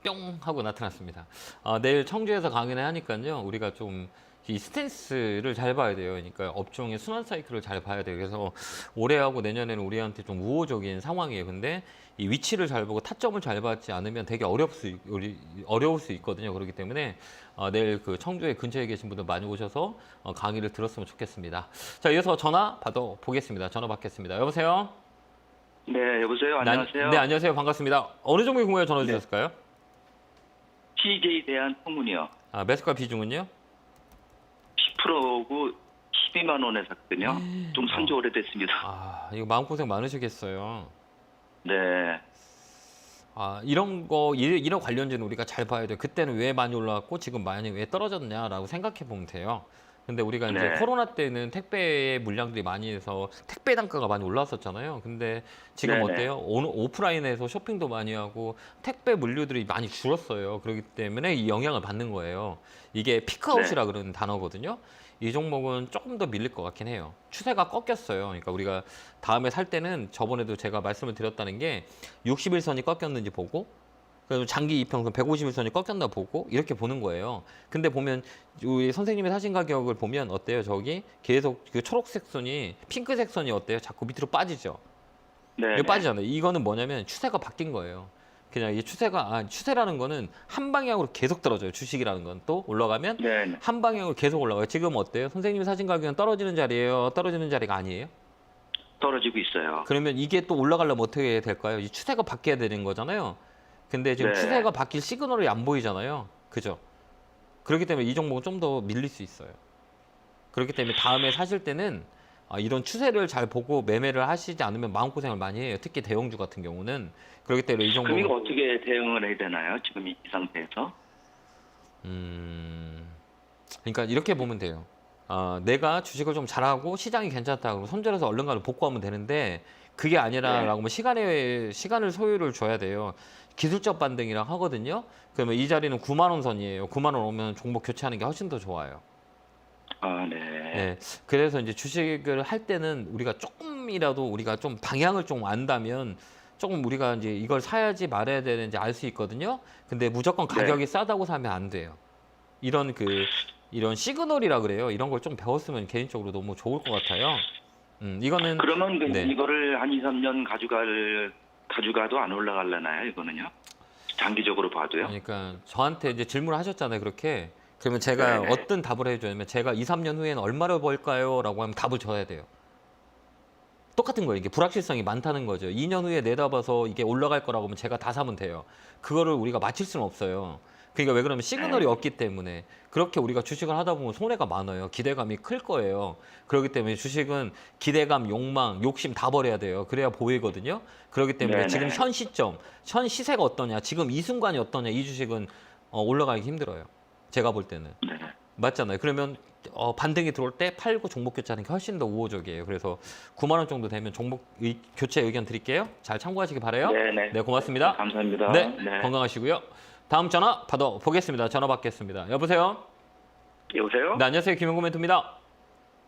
뿅 하고 나타났습니다. 내일 청주에서 강연회 하니까요. 우리가 좀 이 스탠스를 잘 봐야 돼요. 그러니까 업종의 순환 사이클을 잘 봐야 돼요. 그래서 올해하고 내년에는 우리한테 좀 우호적인 상황이에요. 근데 이 위치를 잘 보고 타점을 잘 받지 않으면 되게 어려울 수 있거든요. 그렇기 때문에 내일 그 청주에 근처에 계신 분들 많이 오셔서 강의를 들었으면 좋겠습니다. 자, 이어서 전화 받아 보겠습니다. 전화 받겠습니다. 여보세요? 네, 여보세요. 안녕하세요. 네, 안녕하세요. 반갑습니다. 어느 종목에 궁금해 전화 주셨을까요? TJ에 대한 소문이요. 매수가 비중은요? 10%고 12만 원에 샀거든요. 좀 산지 오래됐습니다. 이거 마음고생 많으시겠어요. 네. 이런 관련주는 우리가 잘 봐야 돼요. 그때는 왜 많이 올라왔고 지금 많이 왜 떨어졌냐라고 생각해 보면 돼요. 근데 우리가 이제 네. 코로나 때는 택배 물량들이 많이 해서 택배 단가가 많이 올랐었잖아요. 근데 지금 네네. 어때요? 오프라인에서 쇼핑도 많이 하고 택배 물류들이 많이 줄었어요. 그렇기 때문에 이 영향을 받는 거예요. 이게 피크아웃이라 그러는 단어거든요. 이 종목은 조금 더 밀릴 것 같긴 해요. 추세가 꺾였어요. 그러니까 우리가 다음에 살 때는 저번에도 제가 말씀을 드렸다는 게 61선이 꺾였는지 보고 그래서 장기 이평선 151선이 꺾였나 보고 이렇게 보는 거예요. 근데 보면 우리 선생님이 사신 가격을 보면 어때요? 저기 계속 그 초록색 선이 핑크색 선이 어때요? 자꾸 밑으로 빠지죠. 네. 이거 빠지잖아요. 이거는 뭐냐면 추세가 바뀐 거예요. 그냥 이 추세라는 거는 한 방향으로 계속 떨어져요. 주식이라는 건 또 올라가면 네. 한 방향으로 계속 올라가요. 지금 어때요? 선생님이 사신 가격은 떨어지는 자리예요? 떨어지는 자리가 아니에요? 떨어지고 있어요. 그러면 이게 또 올라가려면 어떻게 될까요? 이 추세가 바뀌어야 되는 거잖아요. 근데 지금 네. 추세가 바뀔 시그널이 안 보이잖아요. 그죠? 그렇기 때문에 이 종목은 좀 더 밀릴 수 있어요. 그렇기 때문에 다음에 사실 때는 이런 추세를 잘 보고 매매를 하시지 않으면 마음고생을 많이 해요. 특히 대형주 같은 경우는. 그렇기 때문에 이 그럼 종목은 이거 어떻게 대응을 해야 되나요? 지금 이 상태에서? 그러니까 이렇게 보면 돼요. 내가 주식을 좀 잘하고 시장이 괜찮다 그러면 손절해서 얼른 가서 복구하면 되는데 그게 아니라라고 하면 시간을 소요를 줘야 돼요. 기술적 반등이라 하거든요. 그러면 이 자리는 9만 원 선이에요. 9만 원 오면 종목 교체하는 게 훨씬 더 좋아요. 네. 네. 그래서 이제 주식을 할 때는 우리가 조금이라도 우리가 좀 방향을 좀 안다면 조금 우리가 이제 이걸 사야지 말아야 되는지 알 수 있거든요. 근데 무조건 가격이 싸다고 사면 안 돼요. 이런 시그널이라 그래요. 이런 걸 좀 배웠으면 개인적으로 너무 좋을 것 같아요. 이거는 그러면 네. 이거를 한 2, 3년 가져가도 안 올라갈려나요? 이거는요? 장기적으로 봐도요? 그러니까 저한테 이제 질문을 하셨잖아요. 그렇게. 그러면 제가 네네. 어떤 답을 해줘야면 제가 2, 3년 후에는 얼마를 벌까요? 라고 하면 답을 줘야 돼요. 똑같은 거예요. 이게 불확실성이 많다는 거죠. 2년 후에 내다봐서 이게 올라갈 거라고 하면 제가 다 사면 돼요. 그거를 우리가 맞힐 수는 없어요. 그러니까 왜 그러면 시그널이 없기 때문에 그렇게 우리가 주식을 하다 보면 손해가 많아요. 기대감이 클 거예요. 그렇기 때문에 주식은 기대감, 욕망, 욕심 다 버려야 돼요. 그래야 보이거든요. 그렇기 때문에 네네. 지금 현 시점, 현 시세가 어떠냐, 지금 이 순간이 어떠냐, 이 주식은 올라가기 힘들어요. 제가 볼 때는. 네. 맞잖아요. 그러면 반등이 들어올 때 팔고 종목 교체하는 게 훨씬 더 우호적이에요. 그래서 9만 원 정도 되면 종목 교체 의견 드릴게요. 잘 참고하시기 바라요. 네네. 네, 고맙습니다. 감사합니다. 네, 건강하시고요. 다음 전화 받아보겠습니다. 전화 받겠습니다. 여보세요? 여보세요? 네, 안녕하세요. 김영구 멘토입니다.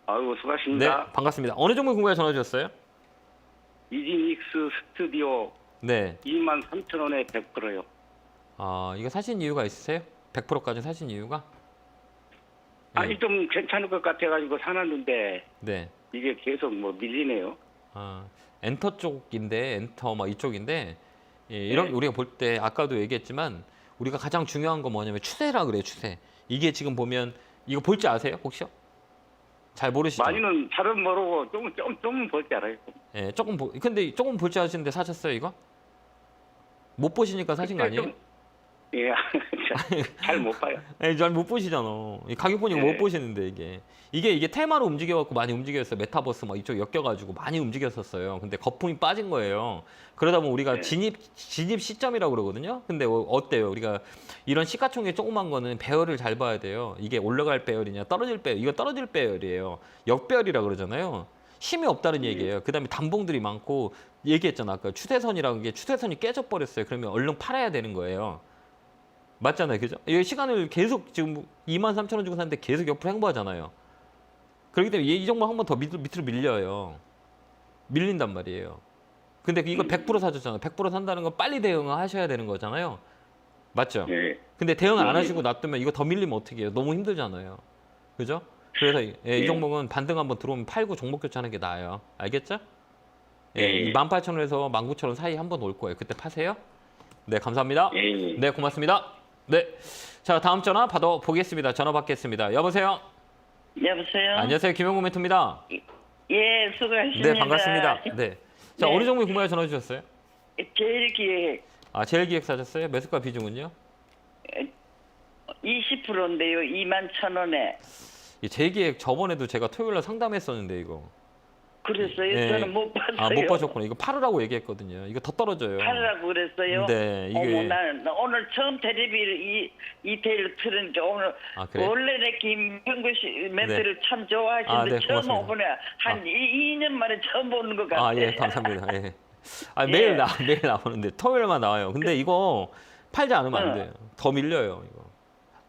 아유, 네, 수고하십니다. 반갑습니다. 어느 종목 궁금해 전화 주셨어요? 이지닉스 스튜디오 네. 23,000원에 100%요. 이거 사신 이유가 있으세요? 100%까지 사신 이유가? 아니 좀 괜찮을 것 같아가지고 사놨는데 네. 이게 계속 뭐 밀리네요. 아, 엔터 쪽인데 엔터 막 이쪽인데 예, 이런 우리가 볼 때 아까도 얘기했지만 우리가 가장 중요한 건 뭐냐면 추세라 그래요. 추세. 이게 지금 보면 이거 볼지 아세요? 혹시요? 잘 모르시죠? 많이는 잘은 모르고 좀 볼지 알아요. 예, 근데 조금 볼지 아시는데 사셨어요, 이거? 못 보시니까 사신 거 아니에요? 예, 잘 못 봐요. 예, 잘 못 보시잖아. 이 가격 보니까 네. 못 보시는데 이게 테마로 움직여갖고 많이 움직였어요. 메타버스 막 이쪽 엮여가지고 많이 움직였었어요. 근데 거품이 빠진 거예요. 그러다 보면 우리가 네. 진입 시점이라고 그러거든요. 근데 어때요? 우리가 이런 시가총액 조그만 거는 배열을 잘 봐야 돼요. 이게 올라갈 배열이냐 떨어질 배열. 이거 떨어질 배열이에요. 역배열이라 그러잖아요. 힘이 없다는 얘기예요. 그다음에 단봉들이 많고 얘기했잖아. 아까 추세선이라는 게 추세선이 깨져버렸어요. 그러면 얼른 팔아야 되는 거예요. 맞잖아요. 그죠? 이 시간을 계속 지금 23,000원 주고 샀는데 계속 옆으로 행보하잖아요. 그렇기 때문에 이 종목 한 번 더 밑으로 밀려요. 밀린단 말이에요. 근데 이거 100% 사줬잖아요. 100% 산다는 건 빨리 대응을 하셔야 되는 거잖아요. 맞죠? 예. 근데 대응을 안 하시고 놔두면 이거 더 밀리면 어떻게 해요? 너무 힘들잖아요. 그죠? 그래서 이 종목은 반등 한번 들어오면 팔고 종목 교체하는 게 나아요. 알겠죠? 예, 18,000원에서 19,000원 사이 한번 올 거예요. 그때 파세요. 네, 감사합니다. 네, 고맙습니다. 네. 자, 다음 전화 받아보겠습니다. 전화 받겠습니다. 여보세요? 여보세요? 안녕하세요. 김영구 멘토입니다. 예, 수고하십니다. 네, 반갑습니다. 네. 자, 네. 어느 종목에 궁금해 전화 주셨어요? 제일기획 아, 제일기획 사셨어요? 매수가 비중은요? 20%인데요. 21,000원에. 이 제일기획 저번에도 제가 토요일 날 상담했었는데 이거. 그랬어요? 네. 저는 못 봤어요. 아, 못 보셨구나. 이거 팔으라고 얘기했거든요. 이거 더 떨어져요. 팔으라고 그랬어요? 네, 이게 어머, 나 오늘 처음 텔레비를 이태일 틀으니까 오늘 아, 그래요? 원래 내 김병구 씨 멘트를 참 좋아하시는데 아, 네, 처음 고맙습니다. 오보네 한 2년 만에 처음 보는 것 같아요. 아, 예, 감사합니다. 예. 아, 예. 매일 나오는데 토요일만 나와요. 근데 이거 팔지 않으면 안 돼요. 더 밀려요, 이거.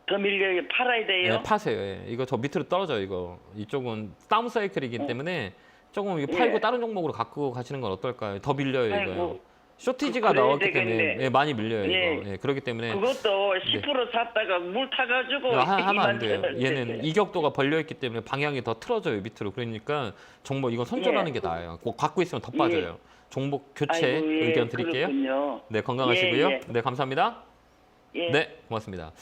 더 밀려 팔아야 돼요? 예, 파세요. 예. 이거 저 밑으로 떨어져요, 이거. 이쪽은 다운 사이클이기 때문에 조금 이거 팔고 예. 다른 종목으로 갖고 가시는 건 어떨까요? 더 밀려요, 이거요. 아이고, 쇼티지가 그래야 나왔기 되겠네. 때문에 예, 많이 밀려요, 예. 이거. 예, 그렇기 때문에 그것도 10% 샀다가 물 타가지고 하면 안 돼요. 21,000원 얘는 이격도가 벌려 있기 때문에 방향이 더 틀어져요, 밑으로. 그러니까 종목 이건 손절하는 게 나아요. 꼭 갖고 있으면 더 빠져요. 종목 교체 아이고, 예, 의견 드릴게요. 그렇군요. 네, 건강하시고요. 예, 예. 네, 감사합니다. 예. 네, 고맙습니다.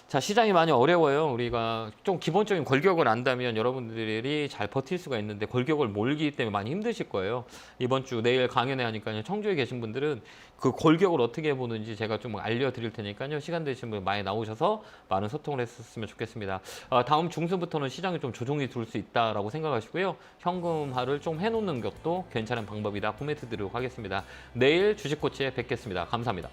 자, 시장이 많이 어려워요. 우리가 좀 기본적인 골격을 안다면 여러분들이 잘 버틸 수가 있는데 골격을 몰기 때문에 많이 힘드실 거예요. 이번 주 내일 강연회 하니까요. 청주에 계신 분들은 그 골격을 어떻게 보는지 제가 좀 알려드릴 테니까요. 시간 되시는 분 많이 나오셔서 많은 소통을 했었으면 좋겠습니다. 다음 중순부터는 시장이 좀 조정이 들 수 있다라고 생각하시고요. 현금화를 좀 해놓는 것도 괜찮은 방법이다. 코멘트 드리도록 하겠습니다. 내일 주식코치에 뵙겠습니다. 감사합니다.